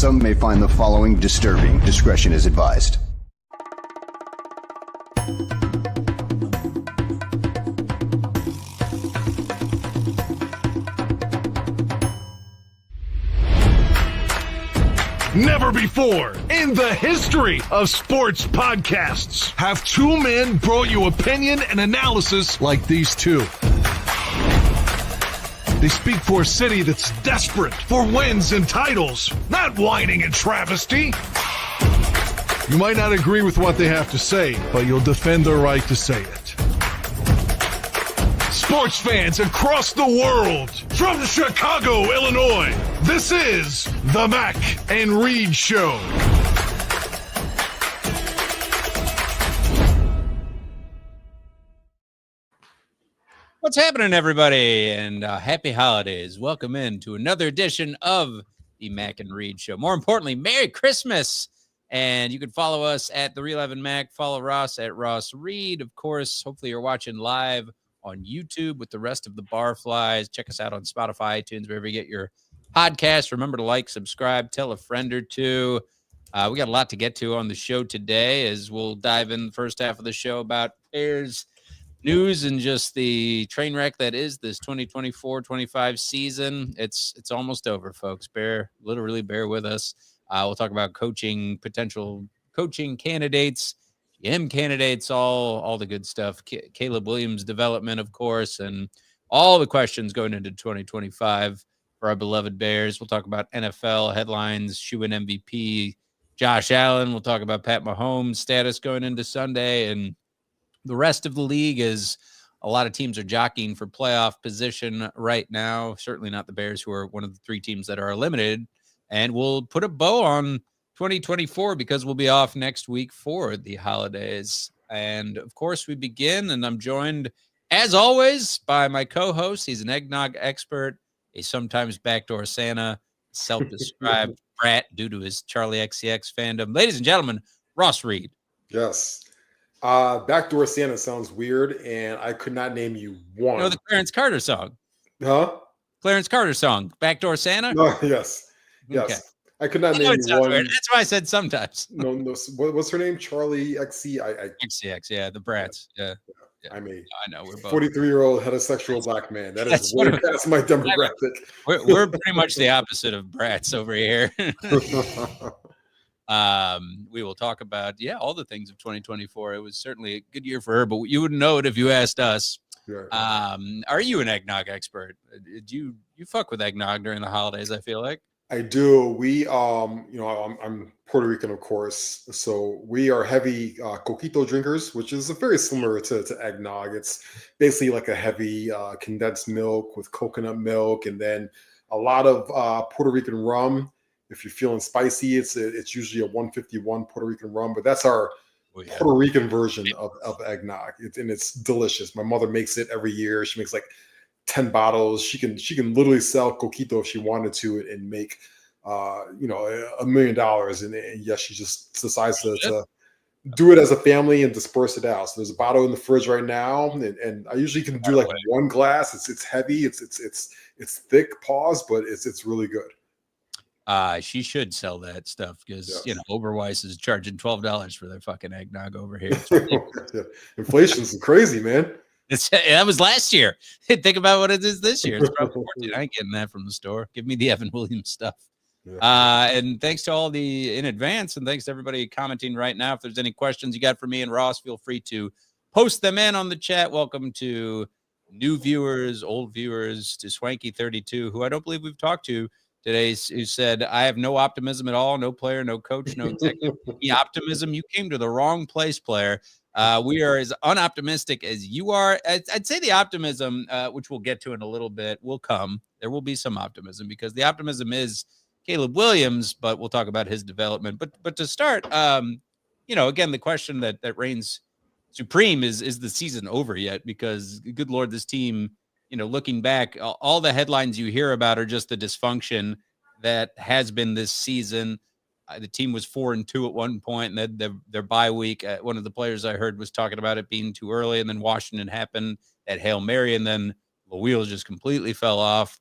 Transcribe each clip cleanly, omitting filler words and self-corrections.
Some may find the following disturbing. Discretion is advised. Never before in the history of sports podcasts have two men brought you opinion and analysis like these two. They speak for a city that's desperate for wins and titles, not whining and travesty. You might not agree with what they have to say, but you'll defend their right to say it. Sports fans across the world, from Chicago, Illinois, this is the Mac and Reed Show. What's happening, everybody? And happy holidays. Welcome in to another edition of the Mac and Reed Show. More importantly, Merry Christmas. And you can follow us at The Real Evan Mac. Follow Ross at Ross Reed. Of course, hopefully you're watching live on YouTube with the rest of the Barflies. Check us out on Spotify, iTunes, wherever you get your podcast. Remember to like, subscribe, tell a friend or two. We got a lot to get to on the show today, as we'll dive in the first half of the show about Bears news and just the train wreck that is this 2024-25 season. It's almost over, folks. Literally bear with us. We'll talk about potential coaching candidates, GM candidates, all the good stuff. Caleb Williams' development, of course, and all the questions going into 2025 for our beloved Bears. We'll talk about NFL headlines, shoe-in MVP, Josh Allen. We'll talk about Pat Mahomes' status going into Sunday, and the rest of the league is a lot of teams are jockeying for playoff position right now. Certainly not the Bears, who are one of the three teams that are eliminated. And we'll put a bow on 2024 because we'll be off next week for the holidays. And, of course, we begin, and I'm joined, as always, by my co-host. He's an eggnog expert, a sometimes backdoor Santa, self-described brat due to his Charlie XCX fandom. Ladies and gentlemen, Ross Reed. Yes. Backdoor Santa sounds weird, and I could not name you one. You know the Clarence Carter song? Huh? Clarence Carter song, Backdoor Santa? No, yes. Yes. Okay. I could not name you one. Weird. That's why I said sometimes. No. What's her name? Charlie XC? XCX, yeah, the brats. Yeah. I mean, I know we're both 43-year-old heterosexual black man. That's my demographic. We're pretty much the opposite of brats over here. We will talk about all the things of 2024. It was certainly a good year for her, but you wouldn't know it if you asked us. Yeah. Are you an eggnog expert? Did you fuck with eggnog during the holidays? I feel like I do. We I'm Puerto Rican, of course, so we are heavy coquito drinkers, which is very similar to eggnog. It's basically like a heavy condensed milk with coconut milk, and then a lot of Puerto Rican rum. If you're feeling spicy, it's usually a 151 Puerto Rican rum, but that's our Puerto Rican version of eggnog. It's delicious. My mother makes it every year. She makes like 10 bottles. She can literally sell coquito if she wanted to and make $1 million. And yes, she just decides to do it as a family and disperse it out. So there's a bottle in the fridge right now, and I usually can do like one glass. It's heavy. It's thick, but it's really good. She should sell that stuff because Oberweis is charging $12 for their fucking eggnog over here. Inflation's crazy, man. That was last year. Think about what it is this year. It's probably 14. I ain't getting that from the store. Give me the Evan Williams stuff. Yeah. And thanks to all in advance, and thanks to everybody commenting right now. If there's any questions you got for me and Ross, feel free to post them in on the chat. Welcome to new viewers, old viewers, to Swanky32, who I don't believe we've talked to today, who said, I have no optimism at all, no player, no coach, no technical optimism. You came to the wrong place, player. We are as unoptimistic as you are. I'd say the optimism, which we'll get to in a little bit, will come. There will be some optimism because the optimism is Caleb Williams, but we'll talk about his development. But to start, again, the question that reigns supreme is the season over yet? Because good Lord, this team, looking back, all the headlines you hear about are just the dysfunction that has been this season. The team was 4-2 at one point, and then their bye week. One of the players I heard was talking about it being too early, and then Washington happened at Hail Mary, and then the wheels just completely fell off.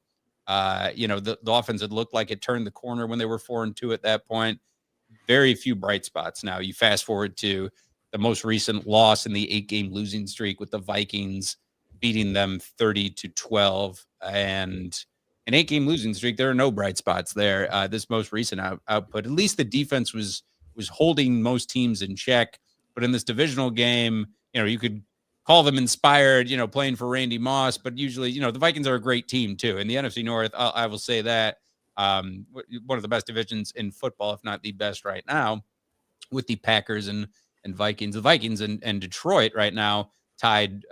The offense had looked like it turned the corner when they were 4-2 at that point. Very few bright spots. Now you fast forward to the most recent loss in the 8-game losing streak with the Vikings beating them 30-12, and an 8-game losing streak. There are no bright spots there. This most recent output, at least the defense was holding most teams in check. But in this divisional game, you could call them inspired, playing for Randy Moss, but usually, the Vikings are a great team too. In the NFC North, I will say that one of the best divisions in football, if not the best right now, with the Packers and Vikings. The Vikings and Detroit right now tied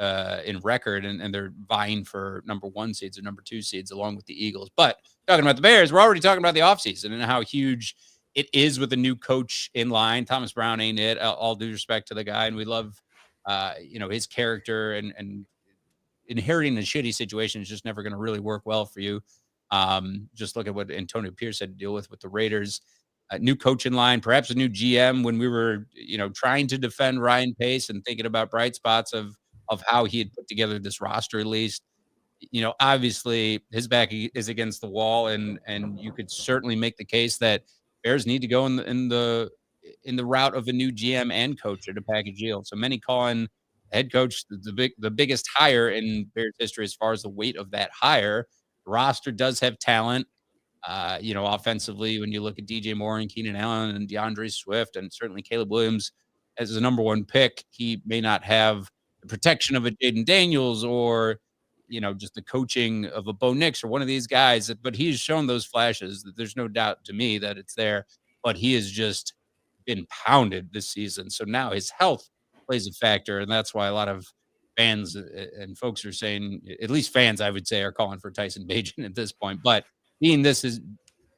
in record, and they're vying for number 1 seeds or number 2 seeds along with the Eagles. But talking about the Bears, we're already talking about the offseason and how huge it is with a new coach in line. Thomas Brown ain't it. All due respect to the guy, and we love his character, and inheriting a shitty situation is just never going to really work well for you. Just look at what Antonio Pierce had to deal with the Raiders. A new coach in line, perhaps a new GM when we were, trying to defend Ryan Pace and thinking about bright spots of how he had put together this roster, at least. Obviously his back is against the wall, and you could certainly make the case that Bears need to go in the route of a new GM and coach at a package deal. So many calling head coach the biggest hire in Bears history as far as the weight of that hire. The roster does have talent. Offensively, when you look at DJ Moore and Keenan Allen and DeAndre Swift, and certainly Caleb Williams as the number 1 pick, he may not have the protection of a Jaden Daniels or, just the coaching of a Bo Nix or one of these guys, but he's shown those flashes. There's no doubt to me that it's there, but he has just been pounded this season. So now his health plays a factor, and that's why a lot of fans and folks are saying, at least fans, I would say, are calling for Tyson Bagent at this point. But being this is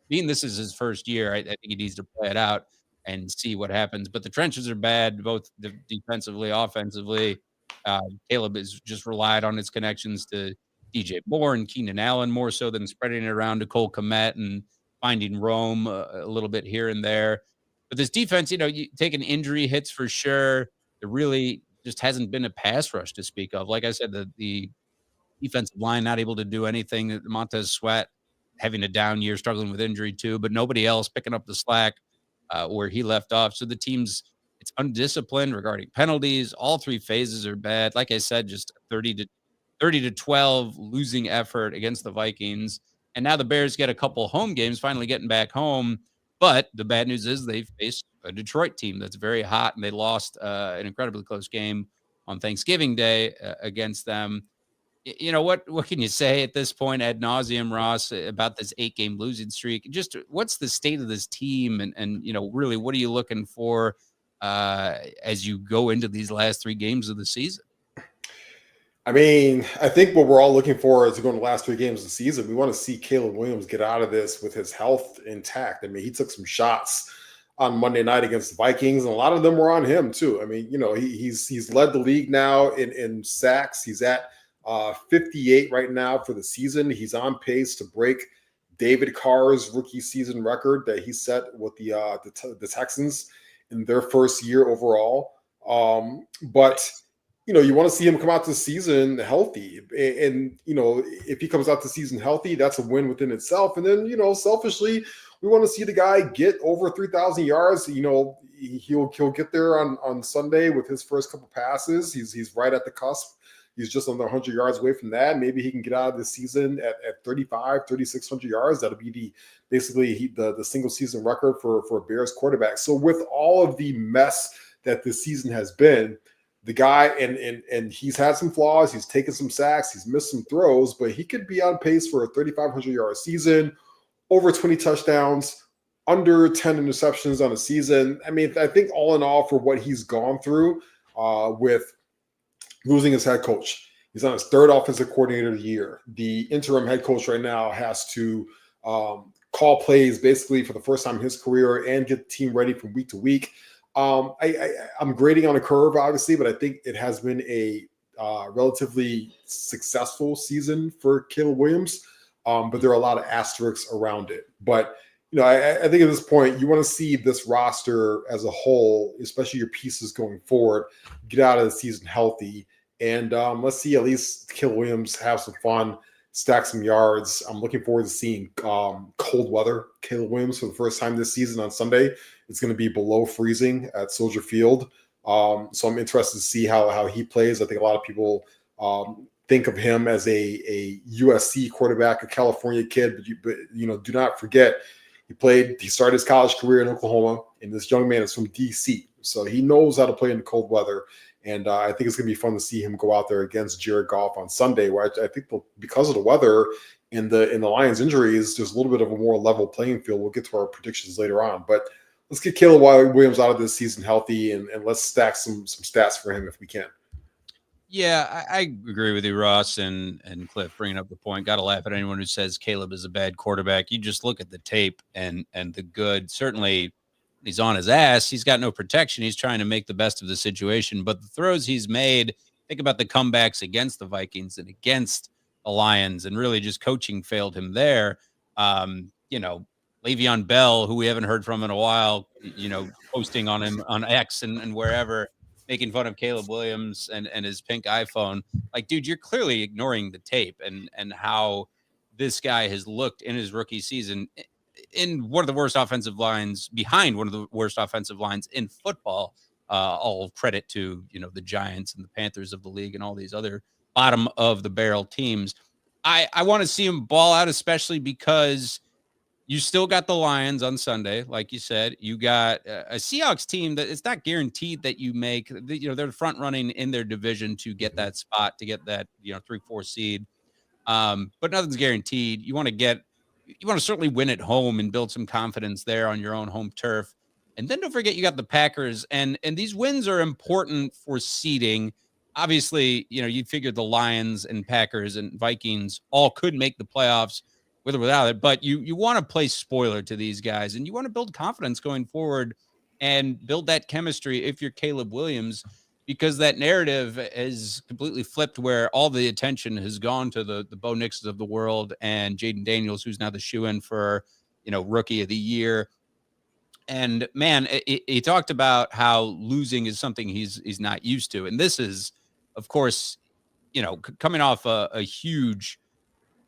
his first year, I think he needs to play it out and see what happens. But the trenches are bad, both defensively, offensively. Caleb has just relied on his connections to DJ Moore and Keenan Allen more so than spreading it around to Cole Kmet and finding Rome a little bit here and there. But this defense, you taking injury hits for sure. There really just hasn't been a pass rush to speak of. Like I said, the defensive line not able to do anything. Montez Sweat having a down year, struggling with injury too, but nobody else picking up the slack where he left off. So the team's, it's undisciplined regarding penalties. All 3 phases are bad. Like I said, just 30-12 losing effort against the Vikings. And now the Bears get a couple home games, finally getting back home. But the bad news is they faced a Detroit team that's very hot, and they lost an incredibly close game on Thanksgiving Day against them. What can you say at this point ad nauseum, Ross, about this 8-game losing streak? Just what's the state of this team, and really what are you looking for as you go into these last 3 games of the season? I mean, I think what we're all looking for is to go in the last 3 games of the season. We want to see Caleb Williams get out of this with his health intact. I mean, he took some shots on Monday night against the Vikings, and a lot of them were on him too. I mean, he's led the league now in sacks. He's at 58 right now for the season. He's on pace to break David Carr's rookie season record that he set with the Texans in their first year overall. But you want to see him come out to the season healthy, and if he comes out the season healthy, that's a win within itself. And then selfishly, we want to see the guy get over 3,000 yards. He'll get there on Sunday with his first couple passes. He's right at the cusp. He's just under 100 yards away from that. Maybe he can get out of the season at 3,600 yards. That'll be basically the single season record for a Bears quarterback. So with all of the mess that this season has been, the guy, and he's had some flaws. He's taken some sacks. He's missed some throws, but he could be on pace for a 3,500 yard season, over 20 touchdowns, under 10 interceptions on a season. I mean, I think all in all, for what he's gone through with losing his head coach, he's on his 3rd offensive coordinator of the year. The interim head coach right now has to call plays basically for the first time in his career and get the team ready from week to week. I'm grading on a curve, obviously, but I think it has been a relatively successful season for Caleb Williams. But there are a lot of asterisks around it. But I think at this point, you want to see this roster as a whole, especially your pieces going forward, get out of the season healthy. And let's see at least Caleb Williams have some fun, stack some yards. I'm looking forward to seeing cold weather Caleb Williams for the first time this season on Sunday. It's going to be below freezing at Soldier Field. So I'm interested to see how he plays. I think a lot of people think of him as a USC quarterback, a California kid, but do not forget he started his college career in Oklahoma, and this young man is from DC, so he knows how to play in the cold weather. And I think it's going to be fun to see him go out there against Jared Goff on Sunday, where I think because of the weather and the Lions' injuries, there's a little bit of a more level playing field. We'll get to our predictions later on, but let's get Caleb Williams out of this season healthy, and let's stack some stats for him if we can. Yeah, I agree with you, Ross and Cliff, bringing up the point. Got to laugh at anyone who says Caleb is a bad quarterback. You just look at the tape and the good. Certainly, he's on his ass. He's got no protection. He's trying to make the best of the situation. But the throws he's made, think about the comebacks against the Vikings and against the Lions, and really just coaching failed him there. Le'Veon Bell, who we haven't heard from in a while, posting on him on X and wherever, making fun of Caleb Williams and his pink iPhone. Like, dude, you're clearly ignoring the tape and how this guy has looked in his rookie season in one of the worst offensive lines, behind one of the worst offensive lines in football. All credit to, the Giants and the Panthers of the league and all these other bottom of the barrel teams. I want to see him ball out, especially because you still got the Lions on Sunday. Like you said, you got a Seahawks team that it's not guaranteed that you make, they're front running in their division to get that spot, to get that, 3-4 seed. But nothing's guaranteed. You want to certainly win at home and build some confidence there on your own home turf. And then don't forget, you got the Packers, and these wins are important for seeding. Obviously, you'd figure the Lions and Packers and Vikings all could make the playoffs with or without it, but you want to play spoiler to these guys, and you want to build confidence going forward and build that chemistry if you're Caleb Williams, because that narrative is completely flipped, where all the attention has gone to the Bo Nixes of the world and Jaden Daniels, who's now the shoe-in for, rookie of the year. And man, he talked about how losing is something he's not used to. And this is, of course, coming off a huge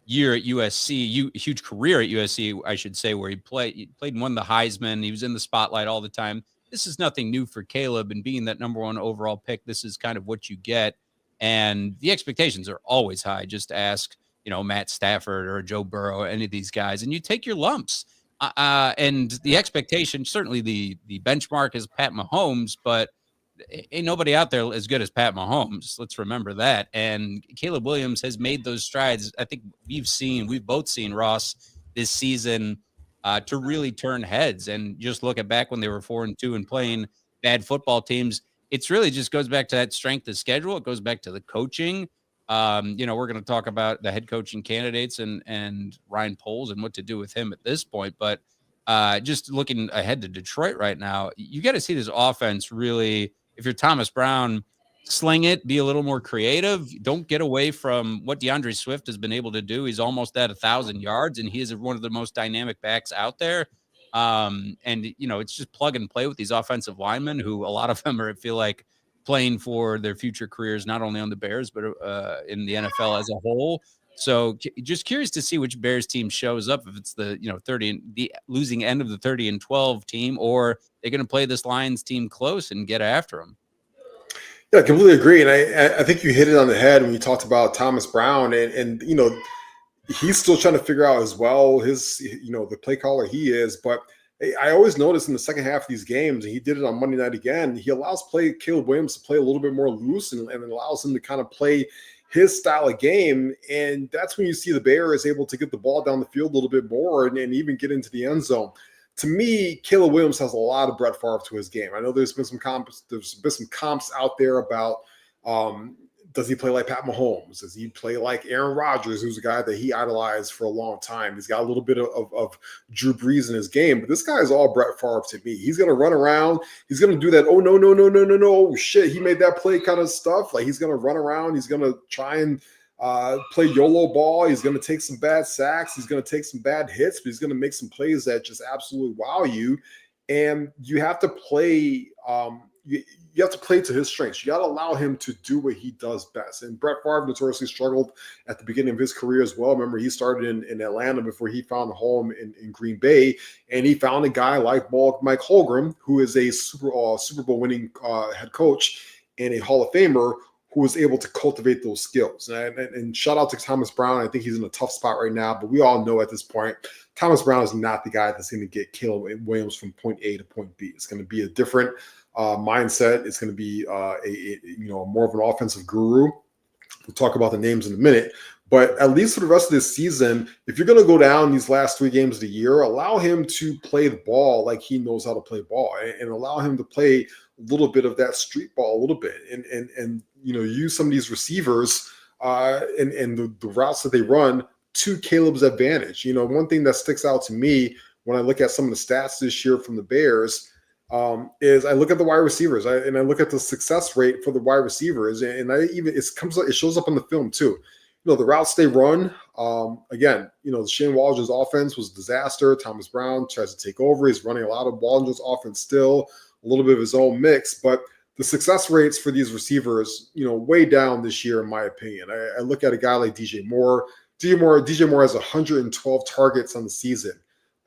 year at USC, huge career at USC, I should say, where he played and won the Heisman. He was in the spotlight all the time. This is nothing new for Caleb, and being that number one overall pick, this is kind of what you get. And the expectations are always high. Just ask, Matt Stafford or Joe Burrow, any of these guys, and you take your lumps. And the expectation, certainly the benchmark is Pat Mahomes, but ain't nobody out there as good as Pat Mahomes. Let's remember that. And Caleb Williams has made those strides. I think we've both seen, Ross, this season to really turn heads. And just look at back when they were 4-2 and playing bad football teams. It's really just goes back to that strength of schedule. It goes back to the coaching. We're going to talk about the head coaching candidates and Ryan Poles and what to do with him at this point. But just looking ahead to Detroit right now, you got to see this offense really, if you're Thomas Brown, sling it, be a little more creative. Don't get away from what DeAndre Swift has been able to do. He's almost at 1,000 yards, and he is one of the most dynamic backs out there. It's just plug and play with these offensive linemen, who a lot of them I feel like, playing for their future careers, not only on the Bears, but in the NFL as a whole. So just curious to see which Bears team shows up, if it's the, 30 the losing end of the 30-12 team, or they're going to play this Lions team close and get after them. Yeah, I completely agree. And I think you hit it on the head when you talked about Thomas Brown, and he's still trying to figure out as well the play caller he is. But I always notice in the second half of these games, and he did it on Monday night again, he allows Caleb Williams to play a little bit more loose and allows him to kind of play his style of game. And that's when you see the Bears able to get the ball down the field a little bit more and even get into the end zone. To me, Caleb Williams has a lot of Brett Favre to his game. I know there's been some comps out there about does he play like Pat Mahomes? Does he play like Aaron Rodgers, who's a guy that he idolized for a long time? He's got a little bit of Drew Brees in his game, but this guy is all Brett Favre to me. He's going to run around. He's going to do that, oh, no, oh, shit, he made that play kind of stuff. Like, he's going to run around. He's going to try and play YOLO ball. He's going to take some bad sacks. He's going to take some bad hits, but he's going to make some plays that just absolutely wow you. And you have to play you have to play to his strengths. You got to allow him to do what he does best. And Brett Favre notoriously struggled at the beginning of his career as well. Remember, he started in Atlanta before he found a home in Green Bay, and he found a guy like Mike Holmgren, who is a Super Bowl winning head coach and a Hall of Famer, who was able to cultivate those skills. And shout out to Thomas Brown. I think he's in a tough spot right now, but we all know at this point, Thomas Brown is not the guy that's going to get Caleb Williams from point A to point B. It's going to be a different mindset. It's going to be more of an offensive guru. We'll talk about the names in a minute, but at least for the rest of this season, if you're going to go down these last 3 games of the year, allow him to play the ball like he knows how to play ball, and allow him to play a little bit of that street ball a little bit, and use some of these receivers and the routes that they run to Caleb's advantage. One thing that sticks out to me when I look at some of the stats this year from the Bears is I look at the wide receivers and I look at the success rate for the wide receivers, and it shows up on the film too. The routes they run, again, Shane Waldron's offense was a disaster. Thomas Brown tries to take over. He's running a lot of Waldron's offense still, a little bit of his own mix, but the success rates for these receivers, way down this year, in my opinion. I look at a guy like DJ Moore. DJ Moore has 112 targets on the season.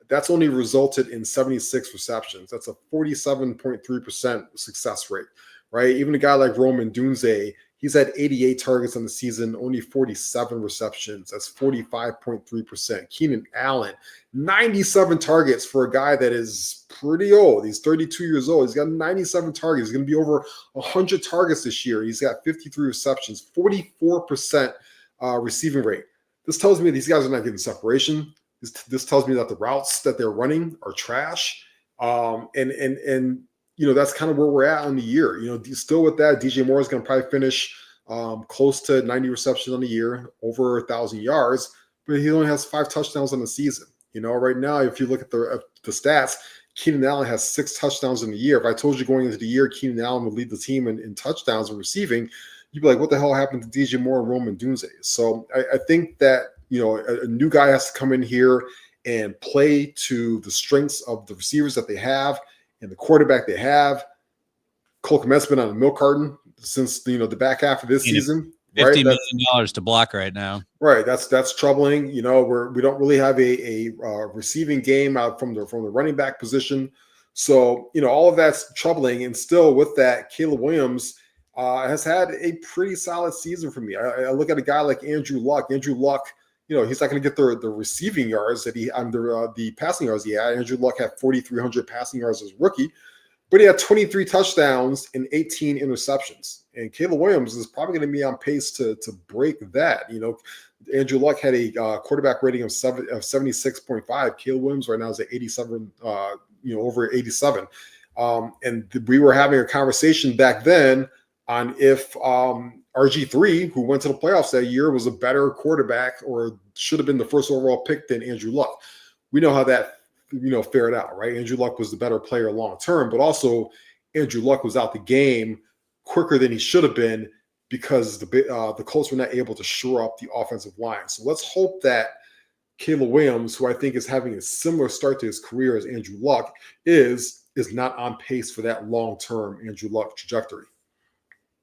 That's only resulted in 76 receptions. That's a 47.3% success rate, right? Even a guy like Roman Dunze, he's had 88 targets on the season, only 47 receptions. That's 45.3%. Keenan Allen, 97 targets for a guy that is pretty old. He's 32 years old. He's got 97 targets. He's going to be over 100 targets this year. He's got 53 receptions, 44% receiving rate. This tells me these guys are not getting separation. This tells me that the routes that they're running are trash. That's kind of where we're at on the year. Still with that, DJ Moore is going to probably finish close to 90 receptions on the year, over 1,000 yards, but he only has 5 touchdowns on the season. Right now, if you look at the stats, Keenan Allen has 6 touchdowns in the year. If I told you going into the year, Keenan Allen would lead the team in touchdowns and receiving, you'd be like, what the hell happened to DJ Moore and Roman Dunze? So I think that, a new guy has to come in here and play to the strengths of the receivers that they have and the quarterback they have. Cole Kmet's been on a milk carton since the back half of this season. $50 million to block right now. Right, that's troubling. We don't really have a receiving game out from the running back position. So all of that's troubling. And still with that, Caleb Williams has had a pretty solid season for me. I look at a guy like Andrew Luck. Andrew Luck, he's not going to get the receiving yards that the passing yards he had. Andrew Luck had 4,300 passing yards as a rookie, but he had 23 touchdowns and 18 interceptions. And Caleb Williams is probably going to be on pace to break that. Andrew Luck had a quarterback rating of 76.5. Caleb Williams right now is at 87, over 87. And we were having a conversation back then on if RG3, who went to the playoffs that year, was a better quarterback or should have been the first overall pick than Andrew Luck. We know how that, fared out, right? Andrew Luck was the better player long term, but also Andrew Luck was out the game quicker than he should have been because the Colts were not able to shore up the offensive line. So let's hope that Caleb Williams, who I think is having a similar start to his career as Andrew Luck, is not on pace for that long-term Andrew Luck trajectory.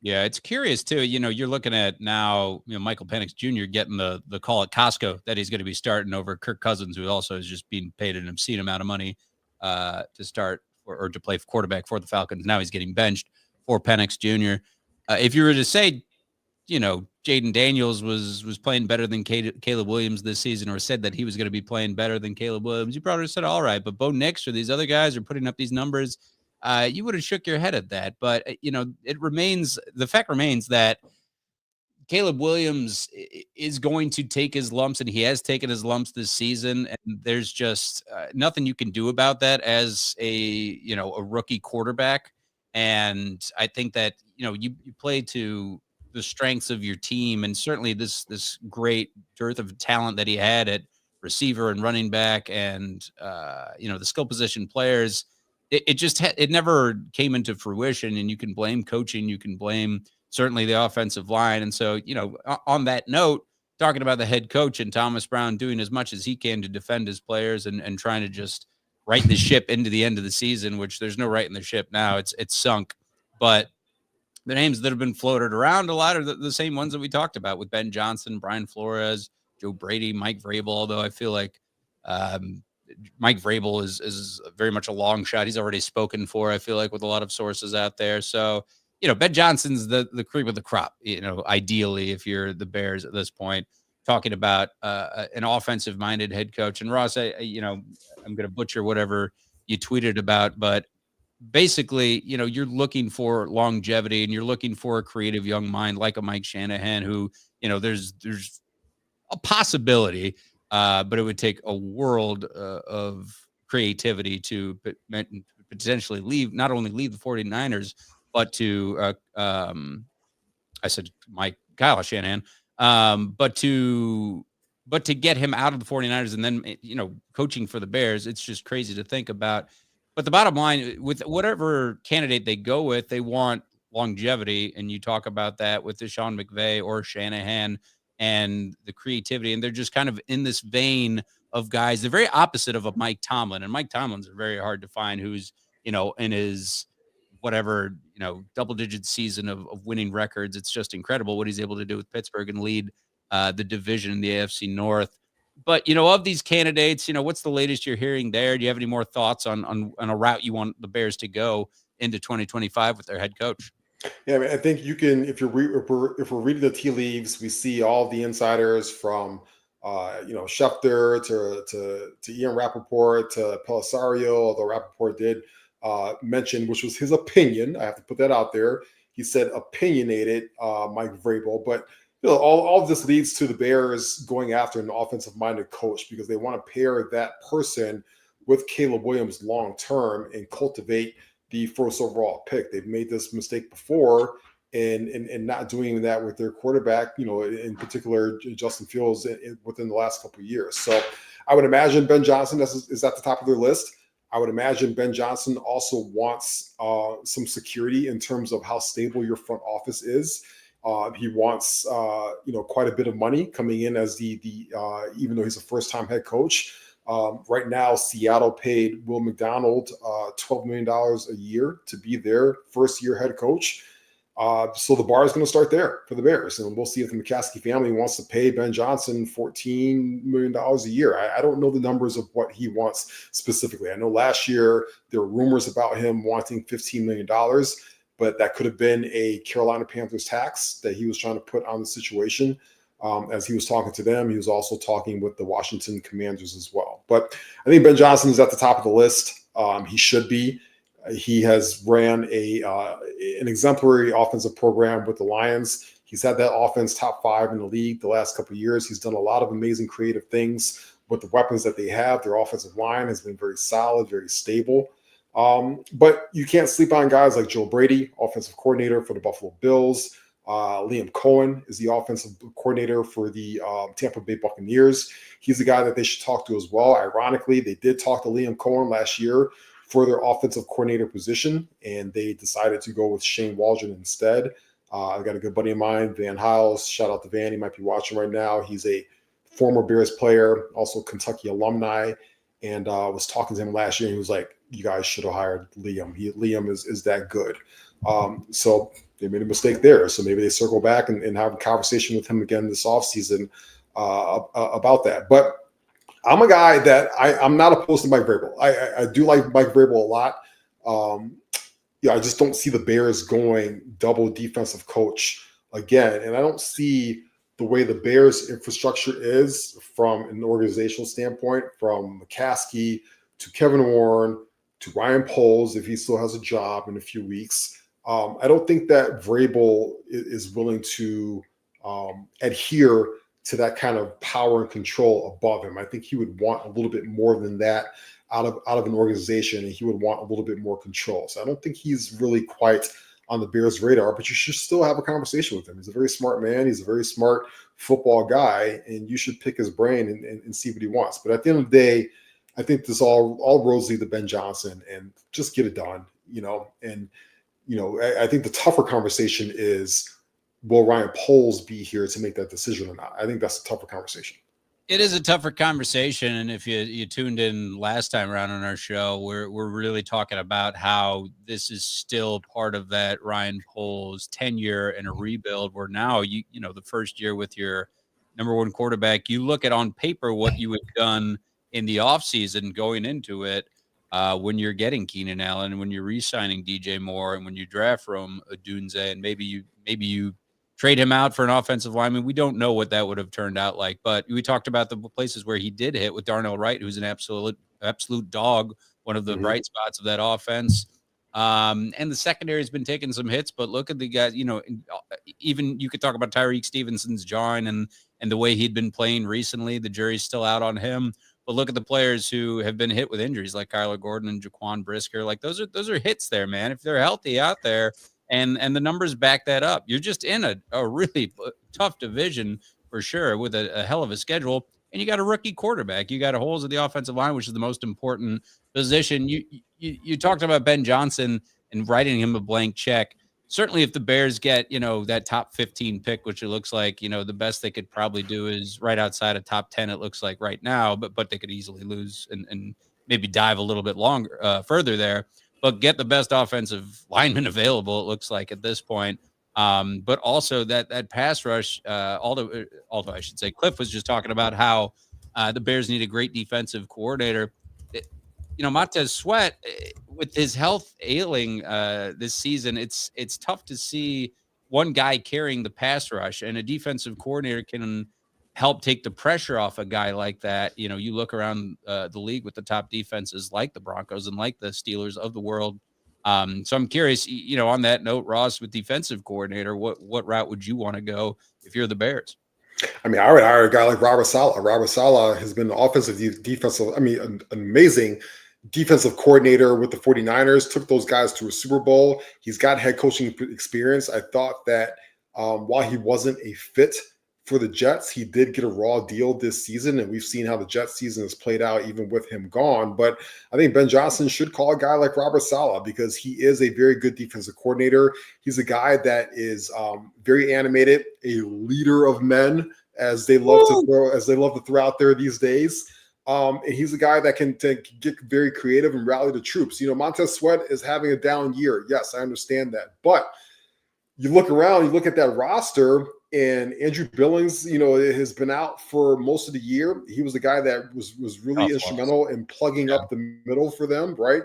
Yeah, it's curious too. You're looking at now, Michael Penix Jr. getting the call at Costco that he's going to be starting over Kirk Cousins, who also is just being paid an obscene amount of money to start or to play quarterback for the Falcons. Now he's getting benched for Penix Jr. If you were to say, Jaden Daniels was playing better than Caleb Williams this season, or said that he was going to be playing better than Caleb Williams, you probably said, all right, but Bo Nix or these other guys are putting up these numbers. You would have shook your head at that, but the fact remains that Caleb Williams is going to take his lumps, and he has taken his lumps this season. And there's just nothing you can do about that as a rookie quarterback. And I think that, you play to the strengths of your team, and certainly this great dearth of talent that he had at receiver and running back and, the skill position players. It never came into fruition, and you can blame coaching. You can blame certainly the offensive line. And so, on that note, talking about the head coach and Thomas Brown doing as much as he can to defend his players and trying to just right the ship into the end of the season, which there's no right in the ship now. It's sunk. But the names that have been floated around a lot are the same ones that we talked about with Ben Johnson, Brian Flores, Joe Brady, Mike Vrabel. Although I feel like Mike Vrabel is very much a long shot. He's already spoken for, I feel like, with a lot of sources out there. So, Ben Johnson's the cream of the crop, ideally, if you're the Bears at this point, talking about an offensive minded head coach. And Ross, I'm going to butcher whatever you tweeted about, but basically, you're looking for longevity and you're looking for a creative young mind like a Mike Shanahan who, there's a possibility, but it would take a world of creativity to potentially not only leave the 49ers, but to, I said Kyle Shanahan, but to get him out of the 49ers and then, coaching for the Bears. It's just crazy to think about. But the bottom line, with whatever candidate they go with, they want longevity. And you talk about that with the Sean McVay or Shanahan and the creativity. And they're just kind of in this vein of guys. They're very opposite of a Mike Tomlin. And Mike Tomlin's very hard to find who's, in his whatever, double-digit season of winning records. It's just incredible what he's able to do with Pittsburgh and lead the division in the AFC North. But, of these candidates, what's the latest you're hearing there? Do you have any more thoughts on a route you want the Bears to go into 2025 with their head coach? Yeah, I mean, I think you can, if we're reading the tea leaves, we see all the insiders from, Schefter to Ian Rappaport to Pellisario, although Rappaport did mention, which was his opinion. I have to put that out there. He said opinionated Mike Vrabel, but all of this leads to the Bears going after an offensive-minded coach because they want to pair that person with Caleb Williams long-term and cultivate the first overall pick. They've made this mistake before and not doing that with their quarterback, in particular, Justin Fields within the last couple of years. So I would imagine Ben Johnson is at the top of their list. I would imagine Ben Johnson also wants some security in terms of how stable your front office is. He wants, quite a bit of money coming in as the even though he's a first-time head coach. Right now, Seattle paid Will McDonald $12 million a year to be their first-year head coach. So the bar is going to start there for the Bears, and we'll see if the McCaskey family wants to pay Ben Johnson $14 million a year. I don't know the numbers of what he wants specifically. I know last year there were rumors about him wanting $15 million. But that could have been a Carolina Panthers tax that he was trying to put on the situation. As he was talking to them, he was also talking with the Washington Commanders as well. But I think Ben Johnson is at the top of the list. He should be. He has ran an exemplary offensive program with the Lions. He's had that offense top 5 in the league the last couple of years. He's done a lot of amazing creative things with the weapons that they have. Their offensive line has been very solid, very stable. But you can't sleep on guys like Joe Brady, offensive coordinator for the Buffalo Bills. Liam Cohen is the offensive coordinator for the Tampa Bay Buccaneers. He's the guy that they should talk to as well. Ironically, they did talk to Liam Cohen last year for their offensive coordinator position, and they decided to go with Shane Waldron instead. I've got a good buddy of mine, Van Hiles. Shout out to Van. He might be watching right now. He's a former Bears player, also Kentucky alumni, and was talking to him last year. And he was like, you guys should have hired Liam. Liam is that good. So they made a mistake there. So maybe they circle back and have a conversation with him again this offseason about that. But I'm a guy that I'm not opposed to Mike Vrabel. I do like Mike Vrabel a lot. I just don't see the Bears going double defensive coach again. And I don't see the way the Bears infrastructure is from an organizational standpoint, from McCaskey to Kevin Warren to Ryan Poles, if he still has a job in a few weeks. I don't think that Vrabel is willing to adhere to that kind of power and control above him. I think he would want a little bit more than that out of an organization, and he would want a little bit more control. So I don't think he's really quite on the Bears' radar, but you should still have a conversation with him. He's a very smart man. He's a very smart football guy, and you should pick his brain and see what he wants. But at the end of the day, I think this all roads lead to Ben Johnson, and just get it done, And, I think the tougher conversation is, will Ryan Poles be here to make that decision or not? I think that's a tougher conversation. It is a tougher conversation, and if you tuned in last time around on our show, we're really talking about how this is still part of that Ryan Poles tenure and a rebuild. Where now you know the first year with your number one quarterback, you look at on paper what you had done in the offseason going into it. When you're getting Keenan Allen, when you're re-signing DJ Moore, and when you draft Rome Odunze, and maybe you trade him out for an offensive lineman. We don't know what that would have turned out like, but we talked about the places where he did hit with Darnell Wright, who's an absolute dog, one of the bright spots of that offense. And the secondary has been taking some hits, but look at the guys, you know, even you could talk about Tyreek Stevenson's jawing and the way he'd been playing recently. The jury's still out on him. But look at the players who have been hit with injuries like Kyler Gordon and Jaquan Brisker. Like those are hits there, man. If they're healthy out there, and the numbers back that up, you're just in a really tough division for sure with a hell of a schedule. And you got a rookie quarterback. You got holes at the offensive line, which is the most important position. You talked about Ben Johnson and writing him a blank check. Certainly if the Bears get, you know, that top 15 pick, which it looks like, you know, the best they could probably do is right outside of top 10, it looks like right now, but they could easily lose and maybe dive a little bit longer, further there, but get the best offensive lineman available, it looks like at this point. But also that pass rush, although I should say Cliff was just talking about how the Bears need a great defensive coordinator. You know, Montez Sweat, with his health ailing this season, it's tough to see one guy carrying the pass rush, and a defensive coordinator can help take the pressure off a guy like that. You know, you look around the league with the top defenses like the Broncos and like the Steelers of the world. So I'm curious, you know, on that note, Ross, with defensive coordinator, what route would you want to go if you're the Bears? I mean, I would hire a guy like Robert Saleh. Robert Saleh has been an offensive defensive, an amazing defensive coordinator with the 49ers, took those guys to a Super Bowl. He's got head coaching experience. I thought that while he wasn't a fit for the Jets, he did get a raw deal this season, and we've seen how the Jets season has played out even with him gone. But I think Ben Johnson should call a guy like Robert Saleh because he is a very good defensive coordinator. He's a guy that is very animated, a leader of men, as they love to throw out there these days. And he's a guy that can get very creative and rally the troops. You know, Montez Sweat is having a down year. Yes, I understand that. But you look around, you look at that roster, and Andrew Billings, you know, has been out for most of the year. He was the guy that was really instrumental in plugging up the middle for them, right?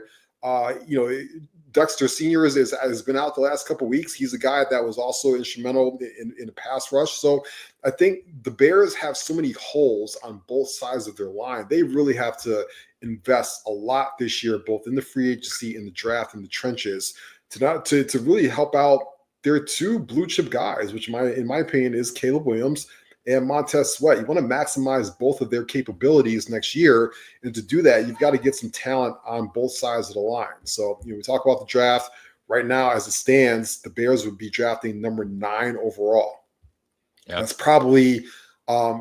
You know, Dexter Sr. has been out the last couple of weeks. He's a guy that was also instrumental in the pass rush. So I think the Bears have so many holes on both sides of their line. They really have to invest a lot this year, both in the free agency, in the draft, and the trenches, to really help out their two blue chip guys, which in my opinion is Caleb Williams and Montez Sweat. You want to maximize both of their capabilities next year. And to do that, you've got to get some talent on both sides of the line. So, you know, we talk about the draft right now as it stands, the Bears would be drafting number 9 overall. Yep. That's probably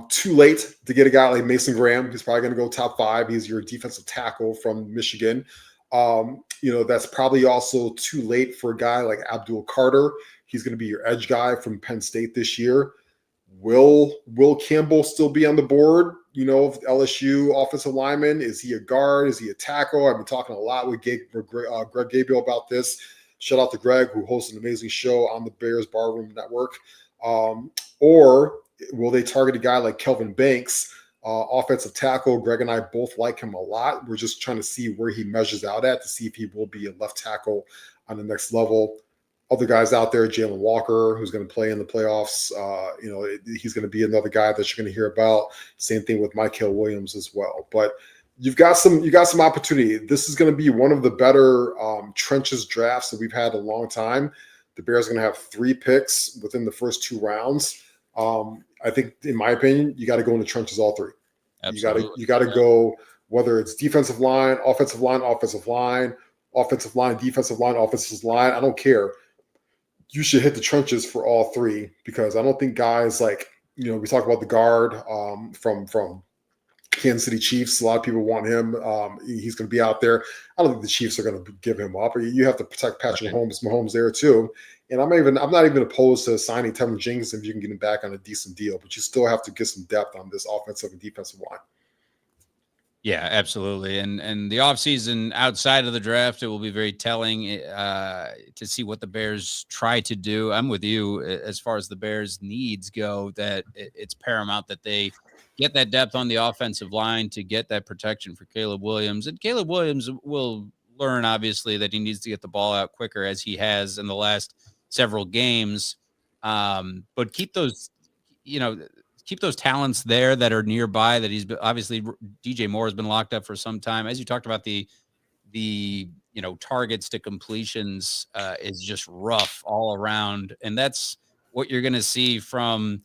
too late to get a guy like Mason Graham. He's probably going to go top 5. He's your defensive tackle from Michigan. You know, that's probably also too late for a guy like Abdul Carter. He's going to be your edge guy from Penn State this year. Will Campbell still be on the board? You know, LSU offensive lineman. Is he a guard? Is he a tackle? I've been talking a lot with Greg Gabriel about this. Shout out to Greg, who hosts an amazing show on the Bears Barroom Network. Or will they target a guy like Kelvin Banks, offensive tackle? Greg and I both like him a lot. We're just trying to see where he measures out at to see if he will be a left tackle on the next level. Other guys out there, Jalen Walker, who's going to play in the playoffs. You know, he's going to be another guy that you're going to hear about. Same thing with Mykel Williams as well. But you got some opportunity. This is going to be one of the better trenches drafts that we've had in a long time. The Bears are going to have 3 picks within the first 2 rounds. I think, in my opinion, you got to go in the trenches all 3. Absolutely. You got to go, whether it's defensive line, offensive line, offensive line, offensive line, defensive line, offensive line. I don't care. You should hit the trenches for all 3, because I don't think guys like, you know, we talk about the guard from Kansas City Chiefs. A lot of people want him. He's going to be out there. I don't think the Chiefs are going to give him up. You have to protect Patrick Mahomes there too. And I'm not even opposed to signing Tevin Jenkins if you can get him back on a decent deal, but you still have to get some depth on this offensive and defensive line. Yeah, absolutely. And the offseason outside of the draft, it will be very telling to see what the Bears try to do. I'm with you as far as the Bears' needs go, that it's paramount that they get that depth on the offensive line to get that protection for Caleb Williams. And Caleb Williams will learn, obviously, that he needs to get the ball out quicker as he has in the last several games. But keep those, keep those talents there that are nearby, that he's obviously DJ Moore has been locked up for some time. As you talked about, the targets to completions is just rough all around. And that's what you're going to see from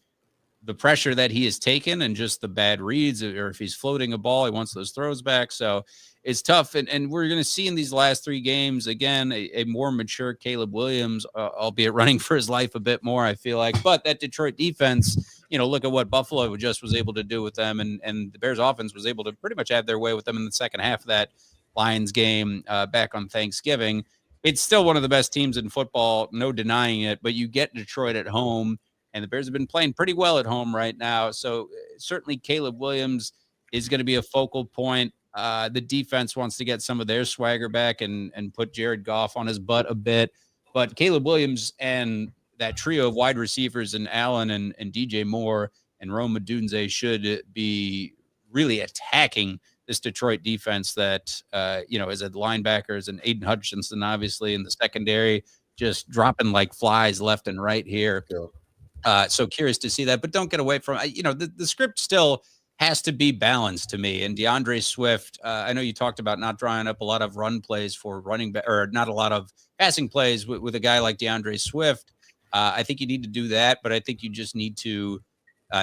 the pressure that he has taken and just the bad reads, or if he's floating a ball, he wants those throws back. So it's tough. And we're going to see in these last 3 games, again, a more mature Caleb Williams, albeit running for his life a bit more, I feel like. But that Detroit defense, look at what Buffalo just was able to do with them. And the Bears offense was able to pretty much have their way with them in the second half of that Lions game back on Thanksgiving. It's still one of the best teams in football, no denying it, but you get Detroit at home, and the Bears have been playing pretty well at home right now. So certainly Caleb Williams is going to be a focal point. The defense wants to get some of their swagger back and put Jared Goff on his butt a bit. But Caleb Williams and that trio of wide receivers and Allen and DJ Moore and Rome Odunze should be really attacking this Detroit defense that, is at linebackers, and Aiden Hutchinson, obviously, in the secondary, just dropping like flies left and right here. Yeah. So curious to see that, but don't get away from, the script still has to be balanced to me. And DeAndre Swift, I know you talked about not drawing up a lot of run plays for running back, or not a lot of passing plays with a guy like DeAndre Swift. I think you need to do that, but I think you just need to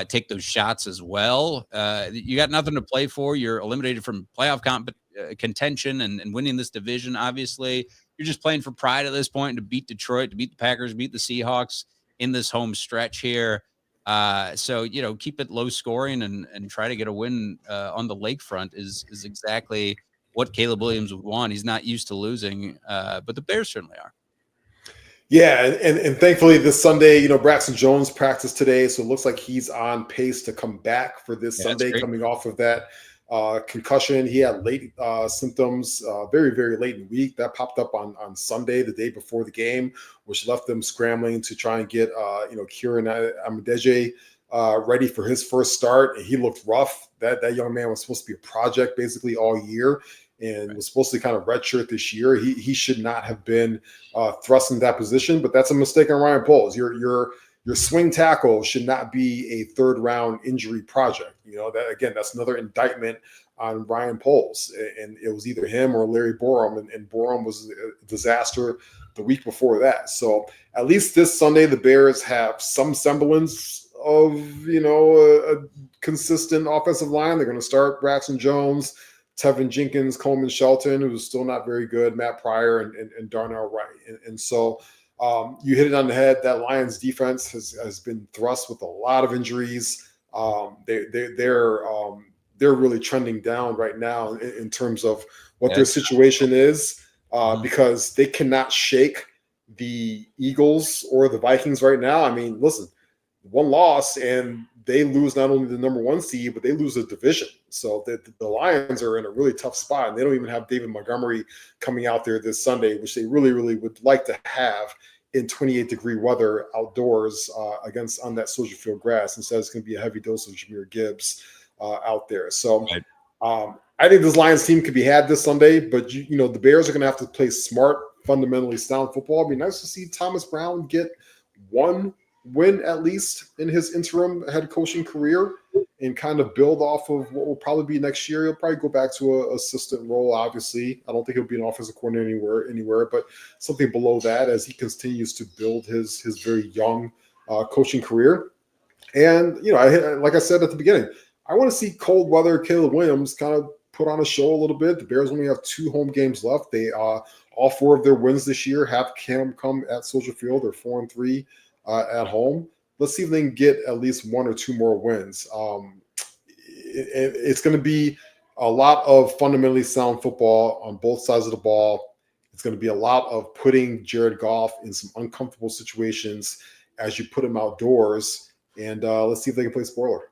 take those shots as well. You got nothing to play for. You're eliminated from playoff contention and winning this division. Obviously, you're just playing for pride at this point, to beat Detroit, to beat the Packers, beat the Seahawks in this home stretch here. So, keep it low scoring and try to get a win on the lakefront is exactly what Caleb Williams would want. He's not used to losing, but the Bears certainly are. Yeah, and thankfully this Sunday, Braxton Jones practiced today, so it looks like he's on pace to come back for this Sunday, coming off of that concussion. He had late symptoms, very, very late in the week. That popped up on Sunday, the day before the game, which left them scrambling to try and get Kieran Amedeje ready for his first start. And he looked rough. That young man was supposed to be a project basically all year, and was supposed to kind of redshirt this year. He should not have been thrust in that position, but that's a mistake on Ryan Poles. Your swing tackle should not be a third-round injury project. That's another indictment on Ryan Poles. And it was either him or Larry Borom, and Borom was a disaster the week before that. So at least this Sunday, the Bears have some semblance of, a consistent offensive line. They're going to start Braxton Jones, Tevin Jenkins, Coleman Shelton, who's still not very good, Matt Pryor, and Darnell Wright. And so you hit it on the head. That Lions defense has been thrust with a lot of injuries. They're really trending down right now in terms of what their situation is, because they cannot shake the Eagles or the Vikings right now. I mean, listen, one loss and they lose not only the number 1 seed, but they lose the division. So the Lions are in a really tough spot, and they don't even have David Montgomery coming out there this Sunday, which they really, really would like to have in 28-degree weather outdoors on that Soldier Field grass. Instead, it's going to be a heavy dose of Jahmyr Gibbs out there. So I think this Lions team could be had this Sunday, but the Bears are going to have to play smart, fundamentally sound football. It'd be nice to see Thomas Brown get one win at least in his interim head coaching career and kind of build off of what will probably be next year. He'll probably go back to an assistant role, obviously. I don't think he'll be an offensive coordinator anywhere, but something below that as he continues to build his very young coaching career. And, like I said at the beginning, I want to see cold weather Caleb Williams kind of put on a show a little bit. The Bears only have 2 home games left. They all 4 of their wins this year have come at Soldier Field. They're 4-3 at home. Let's see if they can get at least 1 or 2 more wins. It's going to be a lot of fundamentally sound football on both sides of the ball. It's going to be a lot of putting Jared Goff in some uncomfortable situations as you put him outdoors. And let's see if they can play spoiler.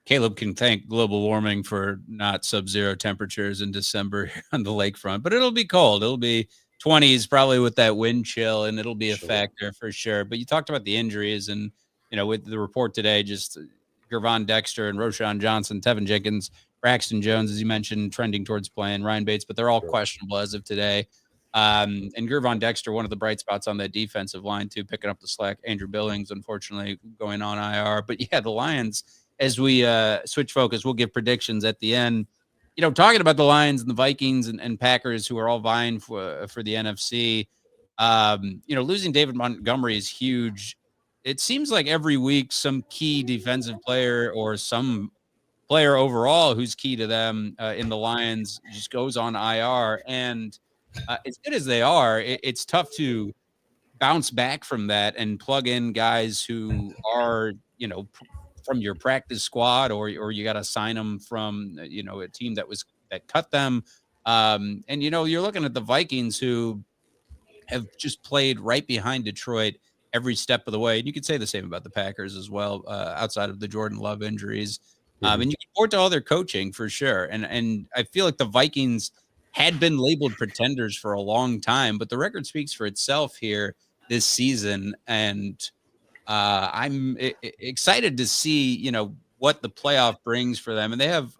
Caleb can thank global warming for not sub-zero temperatures in December on the lakefront, but it'll be cold. It'll be 20s probably with that wind chill, and it'll be a factor for sure. But you talked about the injuries, and with the report today, just Gervon Dexter and Roshan Johnson, Tevin Jenkins, Braxton Jones, as you mentioned, trending towards playing, Ryan Bates, but they're all questionable as of today. And Gervon Dexter, one of the bright spots on that defensive line too, picking up the slack. Andrew Billings, unfortunately, going on IR. But yeah, the Lions, as we switch focus, we'll give predictions at the end. Talking about the Lions and the Vikings and Packers, who are all vying for the NFC. Losing David Montgomery is huge. It seems like every week some key defensive player or some player overall who's key to them in the Lions just goes on IR. And as good as they are, it's tough to bounce back from that and plug in guys who are, from your practice squad, or you got to sign them from, a team that cut them. And, you're looking at the Vikings, who have just played right behind Detroit every step of the way. And you could say the same about the Packers as well, outside of the Jordan Love injuries. And you can point to all their coaching for sure. And I feel like the Vikings had been labeled pretenders for a long time, but the record speaks for itself here this season. And I'm excited to see, what the playoff brings for them. And they have,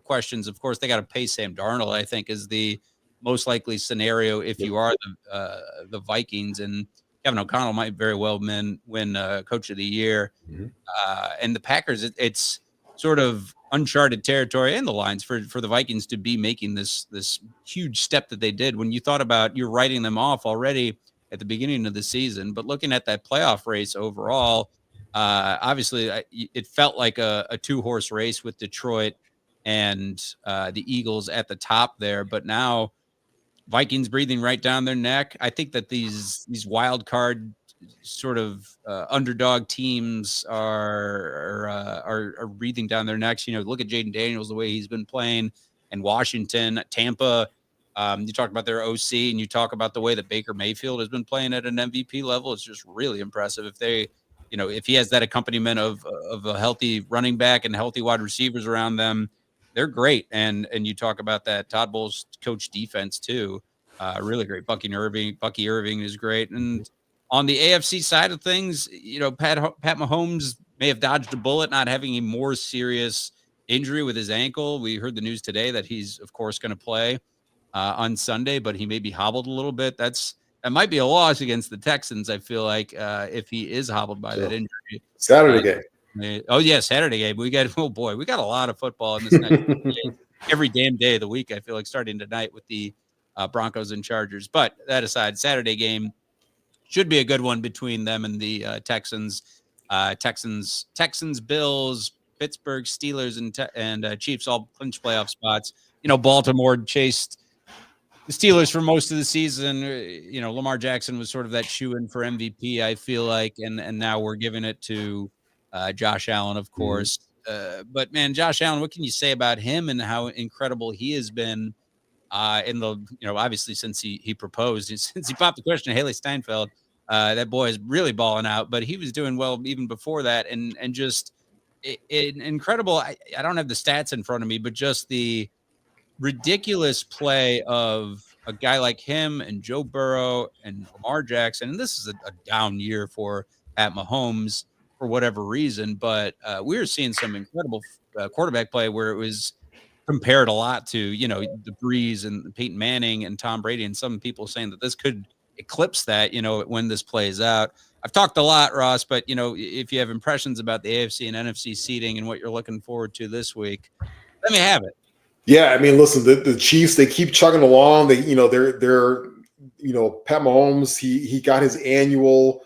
questions. Of course, they got to pay Sam Darnold, I think, is the most likely scenario if you are the Vikings. And Kevin O'Connell might very well win Coach of the Year. And the Packers, it's sort of uncharted territory, and the Lions for the Vikings to be making this huge step that they did. When you thought about, you're writing them off already at the beginning of the season, but looking at that playoff race overall, obviously it felt like a 2-horse race with Detroit and the Eagles at the top there. But now Vikings breathing right down their neck. I think that these wild card sort of underdog teams are breathing down their necks. Look at Jaden Daniels, the way he's been playing, and Washington, Tampa. You talk about their OC, and you talk about the way that Baker Mayfield has been playing at an MVP level. It's just really impressive. If they, if he has that accompaniment of a healthy running back and healthy wide receivers around them, they're great. And you talk about that Todd Bowles coach defense too. Really great. Bucky Irving is great. And on the AFC side of things, Pat Mahomes may have dodged a bullet not having a more serious injury with his ankle. We heard the news today that he's, of course, going to play on Sunday, but he may be hobbled a little bit. That might be a loss against the Texans, I feel like, if he is hobbled by that injury. Saturday game. Oh, yeah, Saturday game. We got a lot of football in this next day. Every damn day of the week, I feel like, starting tonight with the Broncos and Chargers. But that aside, Saturday game should be a good one between them and the Texans. Texans, Bills, Pittsburgh, Steelers, and Chiefs all clinch playoff spots. Baltimore chased the Steelers for most of the season. Lamar Jackson was sort of that shoe-in for MVP, I feel like, and now we're giving it to Josh Allen, of course. But man, Josh Allen, what can you say about him and how incredible he has been in the, obviously since he proposed, since he popped the question to Haley Steinfeld, that boy is really balling out, but he was doing well even before that. And just incredible. I don't have the stats in front of me, but just the ridiculous play of a guy like him and Joe Burrow and Lamar Jackson. And this is a down year for Pat Mahomes for whatever reason, but we were seeing some incredible quarterback play where it was compared a lot to, the Breeze and Peyton Manning and Tom Brady, and some people saying that this could eclipse that, when this plays out. I've talked a lot, Ross, but, if you have impressions about the AFC and NFC seeding and what you're looking forward to this week, let me have it. Yeah, I mean, listen, the Chiefs, they keep chugging along. They're Pat Mahomes, he got his annual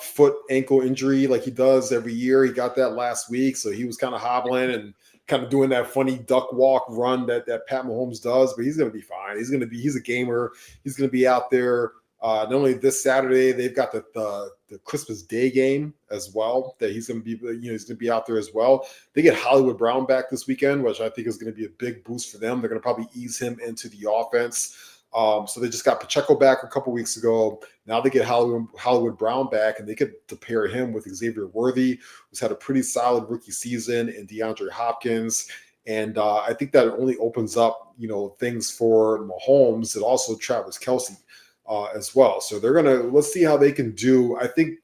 foot ankle injury like he does every year. He got that last week, so he was kind of hobbling and kind of doing that funny duck walk run that Pat Mahomes does, but he's going to be fine. He's a gamer. He's going to be out there. Not only this Saturday, they've got the Christmas Day game as well that he's going to be, he's going to be out there as well. They get Hollywood Brown back this weekend, which I think is going to be a big boost for them. They're going to probably ease him into the offense. So they just got Pacheco back a couple weeks ago. Now they get Hollywood Brown back, and they could pair him with Xavier Worthy, who's had a pretty solid rookie season, and DeAndre Hopkins. And I think that only opens up, things for Mahomes and also Travis Kelce as well. So let's see how they can do. I think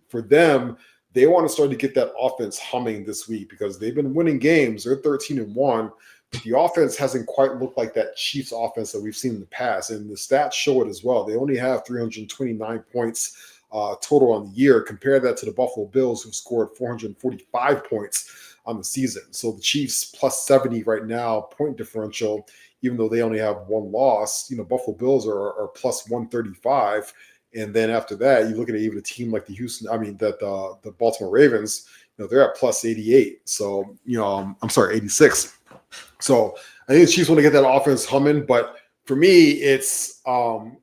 for them, they want to start to get that offense humming this week because they've been winning games. They're 13-1. But the offense hasn't quite looked like that Chiefs offense that we've seen in the past. And the stats show it as well. They only have 329 points total on the year. Compare that to the Buffalo Bills, who scored 445 points on the season. So the Chiefs plus 70 right now, point differential, even though they only have one loss. Buffalo Bills are plus 135. And then after that, you look at even a team like the Baltimore Ravens, they're at plus 88. So, I'm sorry, 86. So I think the Chiefs want to get that offense humming, but for me, it's been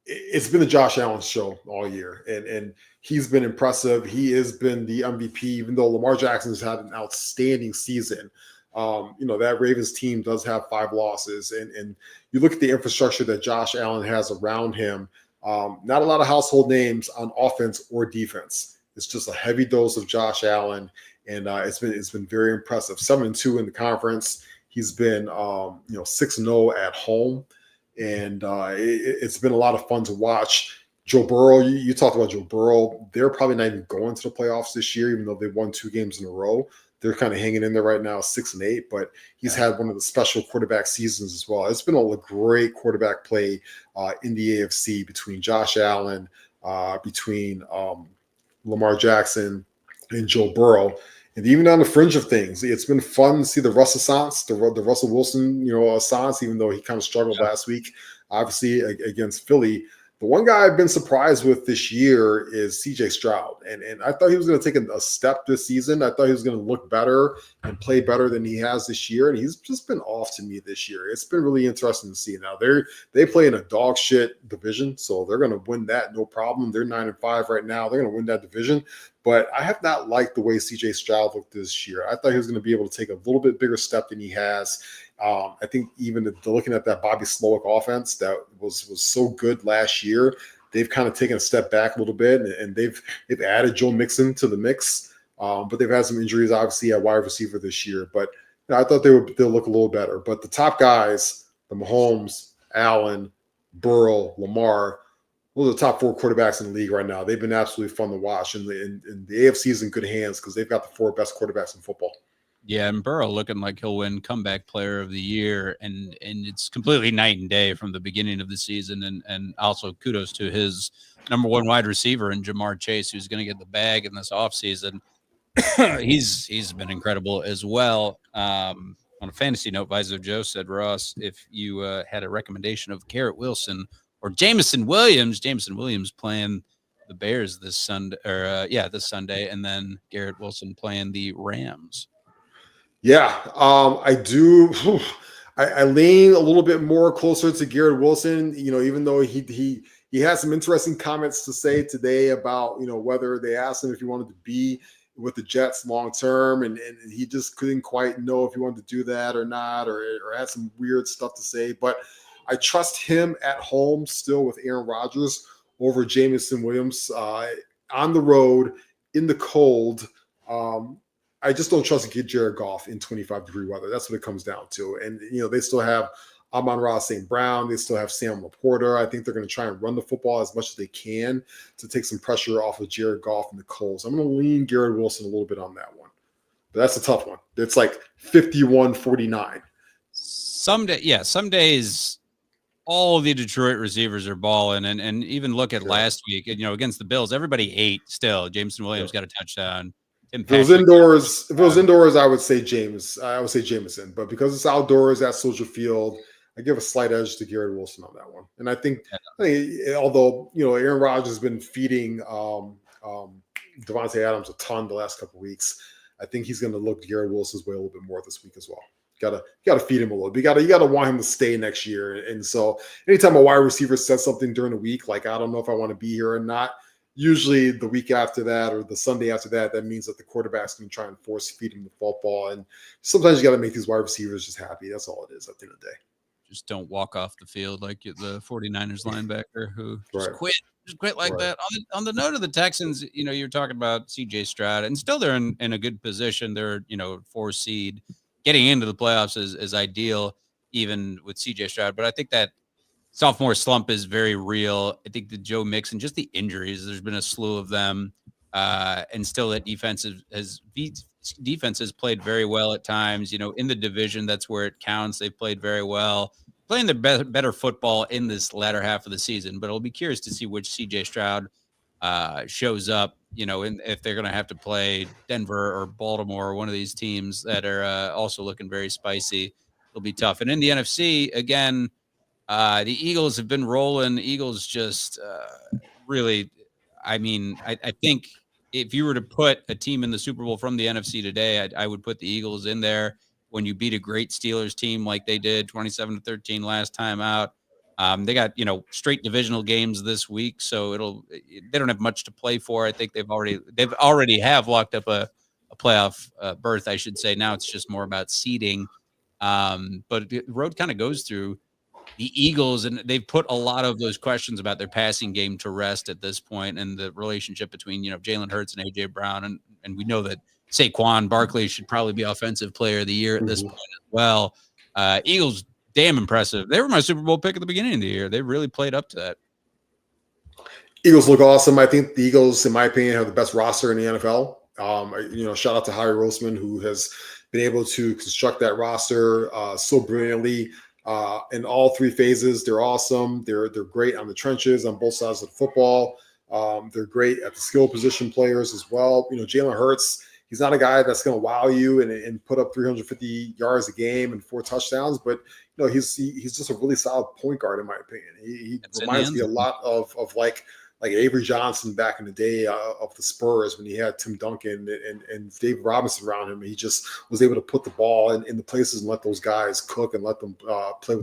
the Josh Allen show all year, and he's been impressive. He has been the MVP, even though Lamar Jackson has had an outstanding season. That Ravens team does have 5 losses, and you look at the infrastructure that Josh Allen has around him. Not a lot of household names on offense or defense. It's just a heavy dose of Josh Allen. And it's been very impressive. 7-2 in the conference. He's been 6-0 at home, and it's been a lot of fun to watch. Joe Burrow, you talked about Joe Burrow. They're probably not even going to the playoffs this year, even though they won 2 games in a row. They're kind of hanging in there right now, 6-8. But he's had one of the special quarterback seasons as well. It's been a great quarterback play in the AFC between Josh Allen, between Lamar Jackson, and Joe Burrow. And even on the fringe of things, it's been fun to see the Russell-sance, the Russell Wilson, assance, even though he kind of struggled last week, obviously, against Philly. The one guy I've been surprised with this year is C.J. Stroud. And I thought he was going to take a step this season. I thought he was going to look better and play better than he has this year. And he's just been off to me this year. It's been really interesting to see. Now, they play in a dog shit division, so they're going to win that no problem. They're 9-5 right now. They're going to win that division. But I have not liked the way C.J. Stroud looked this year. I thought he was going to be able to take a little bit bigger step than he has. I think even looking at that Bobby Slowick offense that was so good last year, they've kind of taken a step back a little bit, and they've added Joe Mixon to the mix. But they've had some injuries, obviously, at wide receiver this year. But I thought they'll look a little better. But the top guys, the Mahomes, Allen, Burrow, Lamar, those are the top 4 quarterbacks in the league right now. They've been absolutely fun to watch, and the AFC is in good hands because they've got the 4 best quarterbacks in football. Yeah, and Burrow looking like he'll win comeback player of the year, and it's completely night and day from the beginning of the season. And also kudos to his number 1 wide receiver in Jamar Chase, who's going to get the bag in this offseason. He's been incredible as well. On a fantasy note, Visor Joe said, Ross, if you had a recommendation of Garrett Wilson or Jameson Williams playing the Bears this Sunday, this Sunday, and then Garrett Wilson playing the Rams. Yeah, I do. I lean a little bit more closer to Garrett Wilson, even though he has some interesting comments to say today about, whether they asked him if he wanted to be with the Jets long term, and he just couldn't quite know if he wanted to do that or not, or had some weird stuff to say. But I trust him at home still with Aaron Rodgers over Jameson Williams on the road in the cold. I just don't trust Jared Goff in 25-degree weather. That's what it comes down to. And, they still have Amon-Ra St. Brown. They still have Sam Laporta. I think they're going to try and run the football as much as they can to take some pressure off of Jared Goff in the cold. So I'm going to lean Garrett Wilson a little bit on that one. But that's a tough one. It's like 51-49. Some days all the Detroit receivers are balling. And even look at last week, against the Bills, everybody ate still. Jameson Williams got a touchdown. If it was indoors, I would say Jameson. But because it's outdoors at Soldier Field, I give a slight edge to Garrett Wilson on that one. And I think although Aaron Rodgers has been feeding Devontae Adams a ton the last couple of weeks, I think he's going to look Garrett Wilson's way a little bit more this week as well. Got to feed him a little bit. You got to want him to stay next year. And so anytime a wide receiver says something during the week, like I don't know if I want to be here or not, usually the week after that or the Sunday after that, that means that the quarterback's going to try and force feed him the football. And sometimes you got to make these wide receivers just happy. That's all it is at the end of the day. just don't walk off the field like the 49ers linebacker who just Right. quit like that. On the note of the Texans, you're talking about CJ Stroud, and still they're in a good position. They're 4 seed. Getting into the playoffs is ideal, even with CJ Stroud. But I think that sophomore slump is very real. I think the Joe Mixon, just the injuries, there's been a slew of them. And still that defense has played very well at times. In the division, that's where it counts. They've played very well, playing the better football in this latter half of the season. But I'll be curious to see which CJ Stroud shows up, if they're going to have to play Denver or Baltimore or one of these teams that are also looking very spicy. It'll be tough. And in the NFC, again, the Eagles have been rolling. The Eagles just really, I think if you were to put a team in the Super Bowl from the NFC today, I would put the Eagles in there. When you beat a great Steelers team like they did 27-13 last time out, they got, straight divisional games this week. So they don't have much to play for. I think they've already have locked up a playoff berth, I should say. Now it's just more about seeding. But the road kind of goes through the Eagles, and they've put a lot of those questions about their passing game to rest at this point, and the relationship between, Jalen Hurts and AJ Brown. And we know that Saquon Barkley should probably be offensive player of the year at this point as well. Eagles, damn impressive. They were my Super Bowl pick at the beginning of the year. They really played up to that. Eagles look awesome. I think the Eagles, in my opinion, have the best roster in the NFL. Shout out to Harry Roseman, who has been able to construct that roster so brilliantly. In all 3 phases, they're awesome. They're great on the trenches on both sides of the football. They're great at the skill position players as well. Jalen Hurts, he's not a guy that's going to wow you and put up 350 yards a game and 4 touchdowns, but he's just a really solid point guard in my opinion. He reminds me a lot of like Avery Johnson back in the day of the Spurs when he had Tim Duncan and Dave Robinson around him. He just was able to put the ball in the places and let those guys cook and let them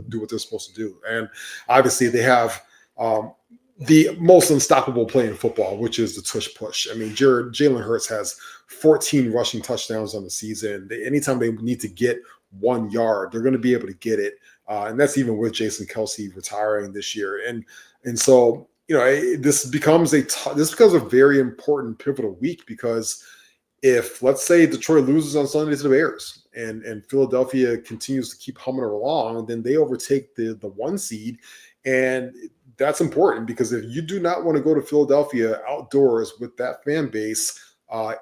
do what they're supposed to do. And obviously they have the most unstoppable play in football, which is the tush push. Jalen Hurts has 14 rushing touchdowns on the season. Anytime they need to get 1 yard, they're going to be able to get it. And that's even with Jason Kelce retiring this year. And so, this becomes a very important pivotal week, because if, let's say, Detroit loses on Sunday to the Bears and Philadelphia continues to keep humming along, then they overtake the 1 seed. And that's important, because if you do not want to go to Philadelphia outdoors with that fan base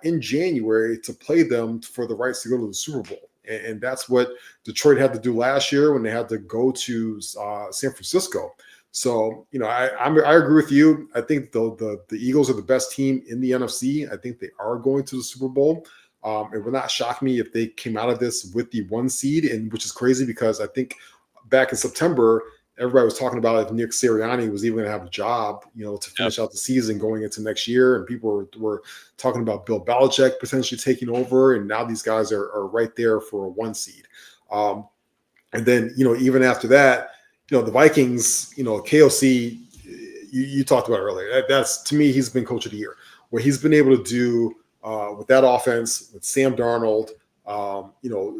in January to play them for the rights to go to the Super Bowl. And that's what Detroit had to do last year when they had to go to San Francisco. So, I agree with you. I think the Eagles are the best team in the NFC. I think they are going to the Super Bowl. It would not shock me if they came out of this with the 1 seed, and which is crazy, because I think back in September, everybody was talking about if Nick Sirianni was even going to have a job, to finish out the season going into next year. And people were talking about Bill Belichick potentially taking over. And now these guys are right there for a 1 seed. And then, even after that, the Vikings, KOC, you talked about earlier. That's, to me, he's been coach of the year. What he's been able to do with that offense, with Sam Darnold,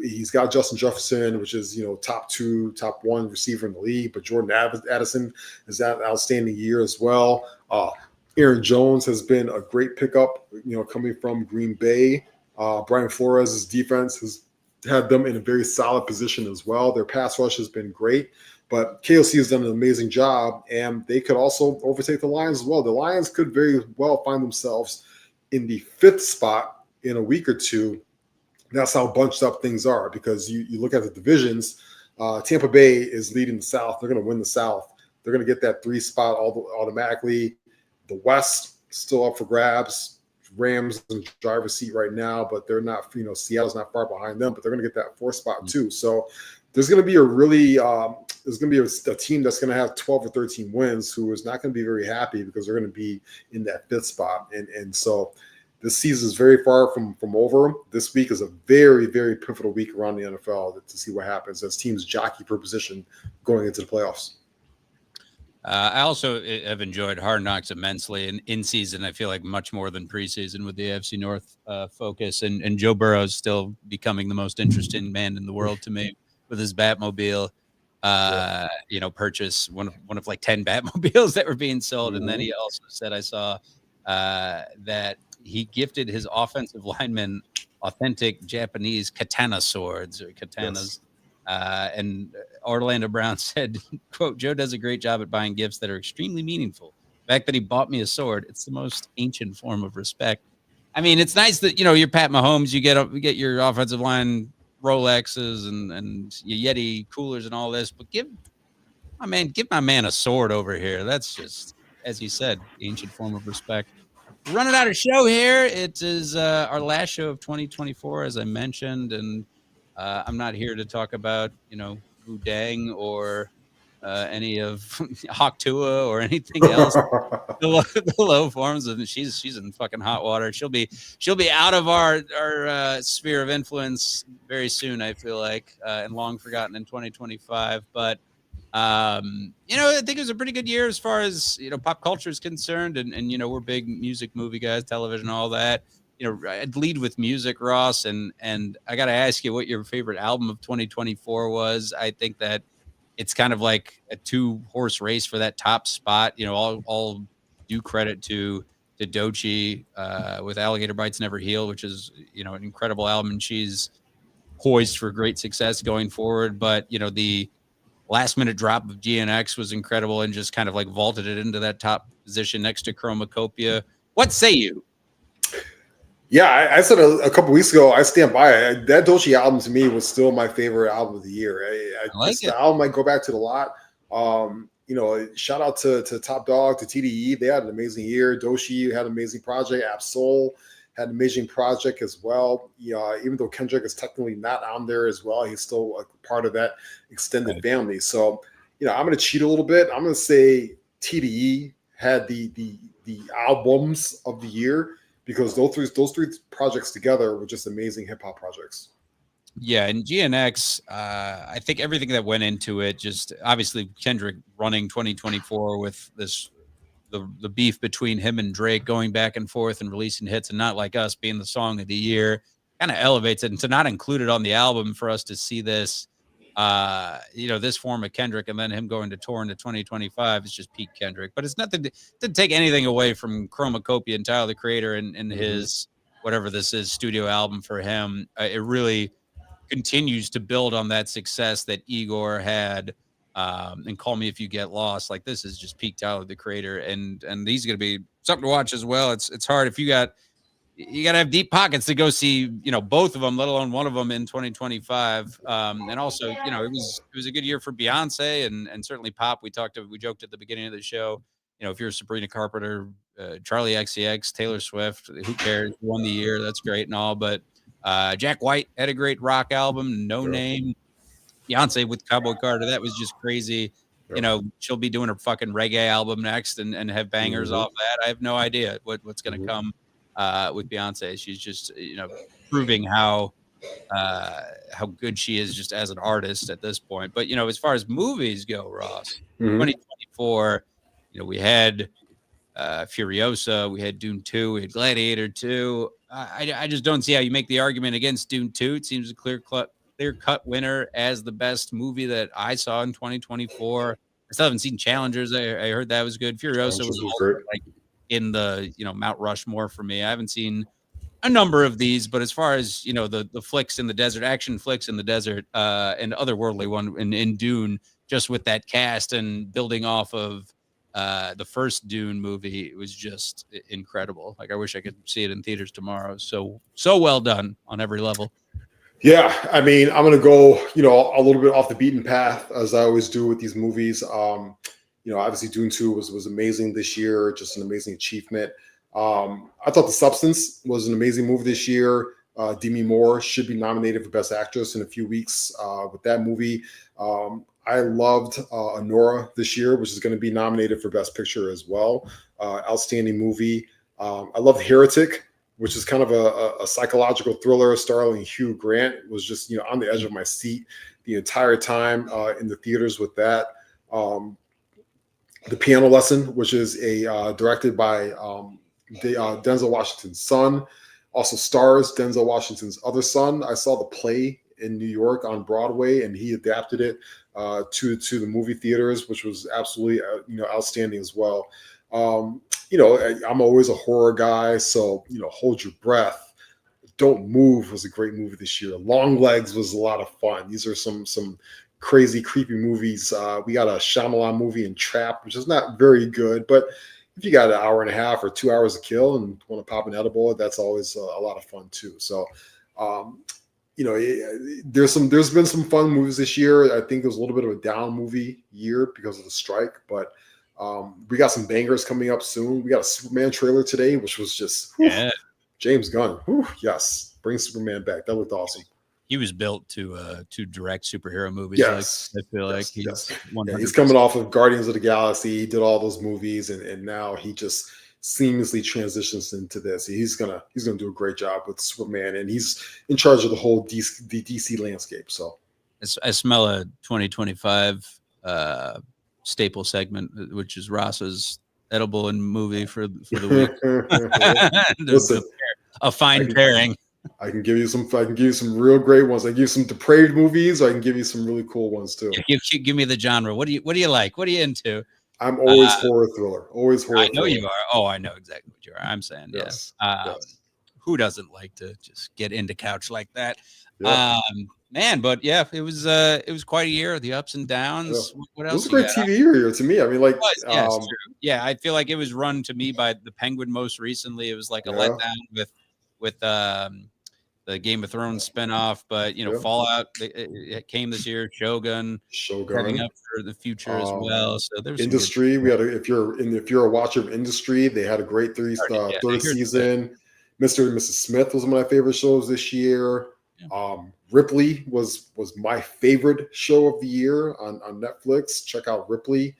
he's got Justin Jefferson, which is, top 2, top 1 receiver in the league, but Jordan Addison has had an outstanding year as well. Aaron Jones has been a great pickup, coming from Green Bay. Brian Flores' defense has had them in a very solid position as well. Their pass rush has been great, but KOC has done an amazing job, and they could also overtake the Lions as well. The Lions could very well find themselves in the 5th spot in a week or two. That's how bunched up things are, because you look at the divisions. Tampa Bay is leading the South. They're going to win the South. They're going to get that 3 spot automatically. The West still up for grabs. Rams in the driver's seat right now, but they're not, Seattle's not far behind them, but they're going to get that 4th spot too. So there's going to be a team that's going to have 12 or 13 wins who is not going to be very happy, because they're going to be in that 5th spot. And so this season is very far from over. This week is a very, very pivotal week around the NFL to see what happens as teams jockey for position going into the playoffs. I also have enjoyed Hard Knocks immensely, and in season, I feel like much more than preseason with the AFC North focus. And Joe Burrow is still becoming the most interesting man in the world to me with his Batmobile. purchase one of like 10 Batmobiles that were being sold. And then he also said, I saw that he gifted his offensive linemen authentic Japanese katana swords or katanas. And Orlando Brown said, quote, Joe does a great job at buying gifts that are extremely meaningful. The fact that he bought me a sword, it's the most ancient form of respect. I mean, it's nice that, you're Pat Mahomes, you get your offensive line Rolexes and your Yeti coolers and all this, but give my man a sword over here. That's just, as you said, ancient form of respect. We're running out of show here. It is our last show of 2024, as I mentioned, and I'm not here to talk about, Wudang or any of Hawktua or anything else. the low forms of she's in fucking hot water. She'll be out of our sphere of influence very soon, I feel like, and long forgotten in 2025. But I think it was a pretty good year as far as pop culture is concerned, and we're big music, movie guys, television, all that. I'd lead with music, Ross, and I got to ask you what your favorite album of 2024 was. I think that it's kind of like a 2-horse race for that top spot. All due credit to Doechii with Alligator Bites Never Heal, which is an incredible album, and she's poised for great success going forward. But the last minute drop of GNX was incredible and just kind of like vaulted it into that top position next to Chromacopia. What say you? Yeah, I said a couple weeks ago, I stand by it. That Doechii album to me was still my favorite album of the year. I like it. The album I go back to it a lot. Shout out to Top Dog, to TDE. They had an amazing year. Doechii had an amazing project. Ab-Soul had an amazing project as well. Even though Kendrick is technically not on there as well, he's still a part of that extended family. So, I'm going to cheat a little bit. I'm going to say TDE had the albums of the year, because those three projects together were just amazing hip hop projects. Yeah, and GNX, I think everything that went into it, just obviously Kendrick running 2024 with the beef between him and Drake going back and forth and releasing hits, and Not Like Us being the song of the year, kind of elevates it. And to not include it on the album, for us to see this, this form of Kendrick, and then him going to tour into 2025 is just peak Kendrick. But it's nothing to take anything away from Chromacopia and Tyler, the Creator, and his whatever this is studio album for him. It really continues to build on that success that Igor had, and Call Me If You Get Lost. Like, this is just peak Tyler, the Creator, and these are going to be something to watch as well. It's hard if you got to have deep pockets to go see, both of them, let alone one of them in 2025. And also, it was a good year for Beyonce and certainly pop. We joked at the beginning of the show, if you're Sabrina Carpenter, Charlie XCX, Taylor Swift, who cares? Won the year. That's great and all. But Jack White had a great rock album, No Name. Beyonce with Cowboy Carter, that was just crazy. She'll be doing her fucking reggae album next and have bangers off that. I have no idea what's going to come with Beyonce. She's just, proving how good she is just as an artist at this point. But, as far as movies go, Ross, 2024, we had Furiosa, we had Dune 2, we had Gladiator 2. I just don't see how you make the argument against Dune 2. It seems a clear-cut winner as the best movie that I saw in 2024. I still haven't seen Challengers. I heard that was good. Furiosa was also, like, in the Mount Rushmore for me. I haven't seen a number of these, but as far as the flicks in the desert, action flicks in the desert, and otherworldly one in Dune, just with that cast and building off of the first Dune movie, it was just incredible. Like, I wish I could see it in theaters tomorrow. So well done on every level. Yeah, I mean, I'm going to go, a little bit off the beaten path, as I always do with these movies. Obviously Dune 2 was amazing this year, just an amazing achievement. I thought The Substance was an amazing movie this year. Demi Moore should be nominated for Best Actress in a few weeks with that movie. I loved Anora this year, which is going to be nominated for Best Picture as well. Outstanding movie. I loved Heretic, which is kind of a psychological thriller starring Hugh Grant. It was just, on the edge of my seat the entire time in the theaters with that. The Piano Lesson, which is directed by Denzel Washington's son, also stars Denzel Washington's other son. I saw the play in New York on Broadway, and he adapted it to the movie theaters, which was absolutely outstanding as well. I'm always a horror guy, so Hold Your Breath, Don't Move was a great movie this year. Long Legs was a lot of fun. These are some crazy, creepy movies. We got a Shyamalan movie in Trap, which is not very good, but if you got an hour and a half or 2 hours to kill and want to pop an edible, that's always a lot of fun too. So, there's been some fun movies this year. I think it was a little bit of a down movie year because of the strike, but we got some bangers coming up soon. We got a Superman trailer today, which was just James Gunn. Yes, bring Superman back. That looked awesome. He was built to direct superhero movies. Yes, I feel like he's coming off of Guardians of the Galaxy. He did all those movies, and now he just seamlessly transitions into this. He's gonna do a great job with Superman, and he's in charge of the whole DC landscape. So I smell a 2025 staple segment, which is Ross's edible and movie for the week. Listen, a fine pairing. I can give you some real great ones. I can give you some depraved movies. Or I can give you some really cool ones too. Give me the genre. What do you like? What are you into? I'm always horror thriller. Always horror. I know you are. Oh, I know exactly what you are. I'm saying yes. Who doesn't like to just get into couch like that? Yeah. Man, but yeah, it was quite a year. The ups and downs. Yeah. What else? It was a great TV year to me. I mean, like, yeah, I feel like it was run to me by the Penguin most recently. It was like a letdown with the Game of Thrones spinoff, but Fallout it came this year. Shogun coming up for the future as well. So there's Industry. We had if you're a watcher of Industry, they had a great third season. Mr. and Mrs. Smith was one of my favorite shows this year. Yeah. Ripley was my favorite show of the year on Netflix. Check out Ripley.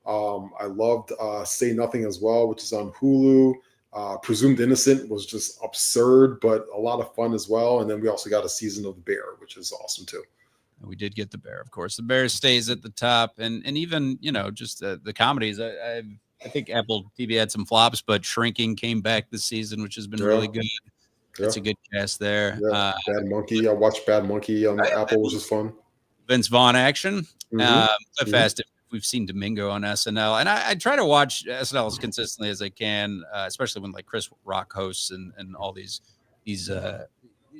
I loved Say Nothing as well, which is on Hulu. Presumed Innocent was just absurd, but a lot of fun as well. And then we also got a season of The Bear, which is awesome too. We did get The Bear, of course. The Bear stays at the top, and even just the comedies. I think Apple TV had some flops, but Shrinking came back this season, which has been really good. That's a good cast there. Yeah. Bad Monkey. I watched Bad Monkey on Apple, which is fun. Vince Vaughn action. Fast. We've seen Domingo on SNL, and I try to watch SNL as consistently as I can, especially when like Chris Rock hosts and all these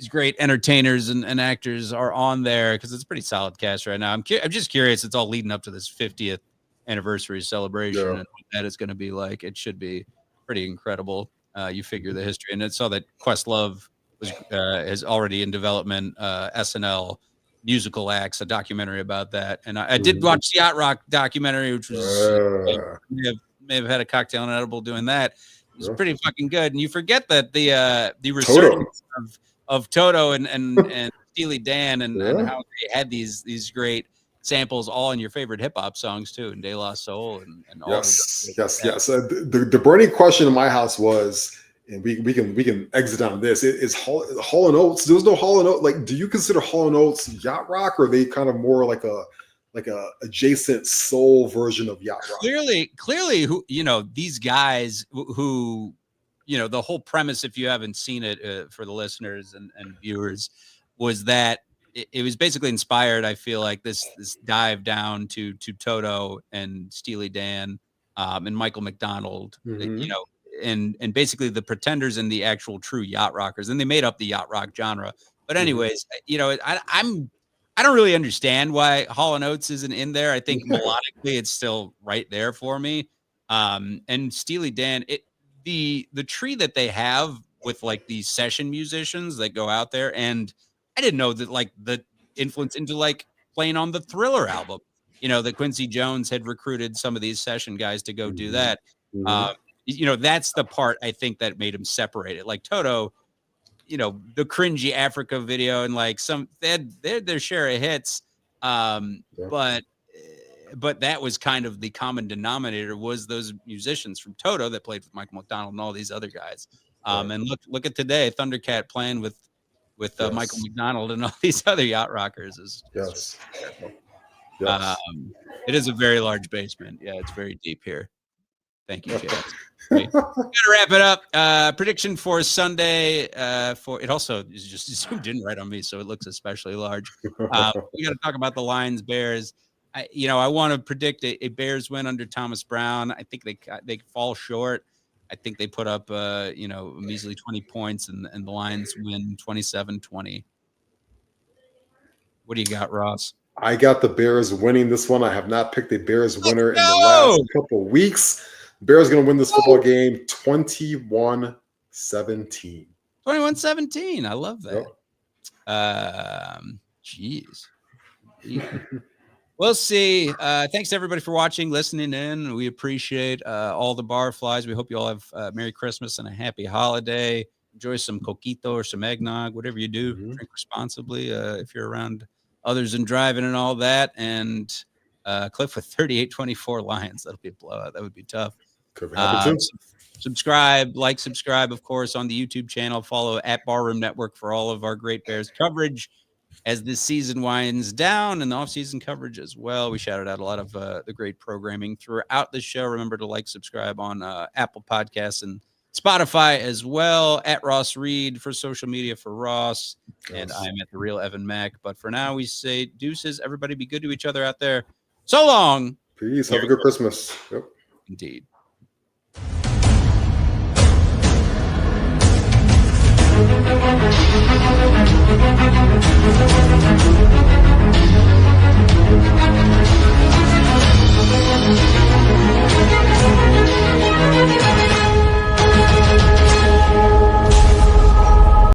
great entertainers and actors are on there, because it's a pretty solid cast right now. I'm just curious. It's all leading up to this 50th anniversary celebration, and what that is going to be like. It should be pretty incredible. You figure the history, and I saw that Questlove is already in development. SNL musical acts, a documentary about that, and I did watch the Yacht Rock documentary, which was may have had a cocktail and edible doing that. It was pretty fucking good, and you forget that the resurgence of Toto and Steely Dan and how they had these great samples all in your favorite hip hop songs too, and De La Soul and all. Yes. The burning question in my house was, and we can exit on this. Is Hall & Oates? There was no Hall & Oates. Like, do you consider Hall & Oates yacht rock, or are they kind of more like a adjacent soul version of yacht rock? Clearly, who these guys who the whole premise, if you haven't seen it, for the listeners and viewers, was that it was basically inspired. I feel like this dive down to Toto and Steely Dan and Michael McDonald. And basically the Pretenders and the actual true yacht rockers, and they made up the yacht rock genre. But anyways, I don't really understand why Hall & Oates isn't in there. I think melodically it's still right there for me. And Steely Dan, the tree that they have with like these session musicians that go out there, and I didn't know that like the influence into like playing on the Thriller album, that Quincy Jones had recruited some of these session guys to go do that. That's the part I think that made him separate it. Like Toto, the cringy Africa video, and like they had their share of hits. But that was kind of the common denominator, was those musicians from Toto that played with Michael McDonald and all these other guys. And look at today, Thundercat playing with Michael McDonald and all these other yacht rockers is it is a very large basement. Yeah, it's very deep here. Thank you, Chad. Great. Gotta wrap it up. Prediction for Sunday. For it also is just zoomed in right on me, so it looks especially large. We got to talk about the Lions Bears. I want to predict a Bears win under Thomas Brown. I think they fall short. I think they put up a measly 20 points, and the Lions win 27-20. What do you got, Ross? I got the Bears winning this one. I have not picked a Bears winner in the last couple of weeks. Bears going to win this football game 21-17. 21-17. I love that. Jeez. We'll see. Thanks to everybody for watching, listening in. We appreciate all the barflies. We hope you all have Merry Christmas and a happy holiday. Enjoy some coquito or some eggnog, whatever you do. Drink responsibly if you're around others and driving and all that. And Cliff with 38-24 Lions. That'll be a blowout. That would be tough. Subscribe, of course, on the YouTube channel. Follow at Barroom Network for all of our great Bears coverage as this season winds down, and the off-season coverage as well. We shouted out a lot of the great programming throughout the show. Remember to subscribe on Apple Podcasts and Spotify as well. At Ross Reed for social media for Ross, and I'm at The Real Evan Mack. But for now, we say deuces. Everybody be good to each other out there. So long. Peace. Have a good Christmas. Yep. Indeed. Thank you.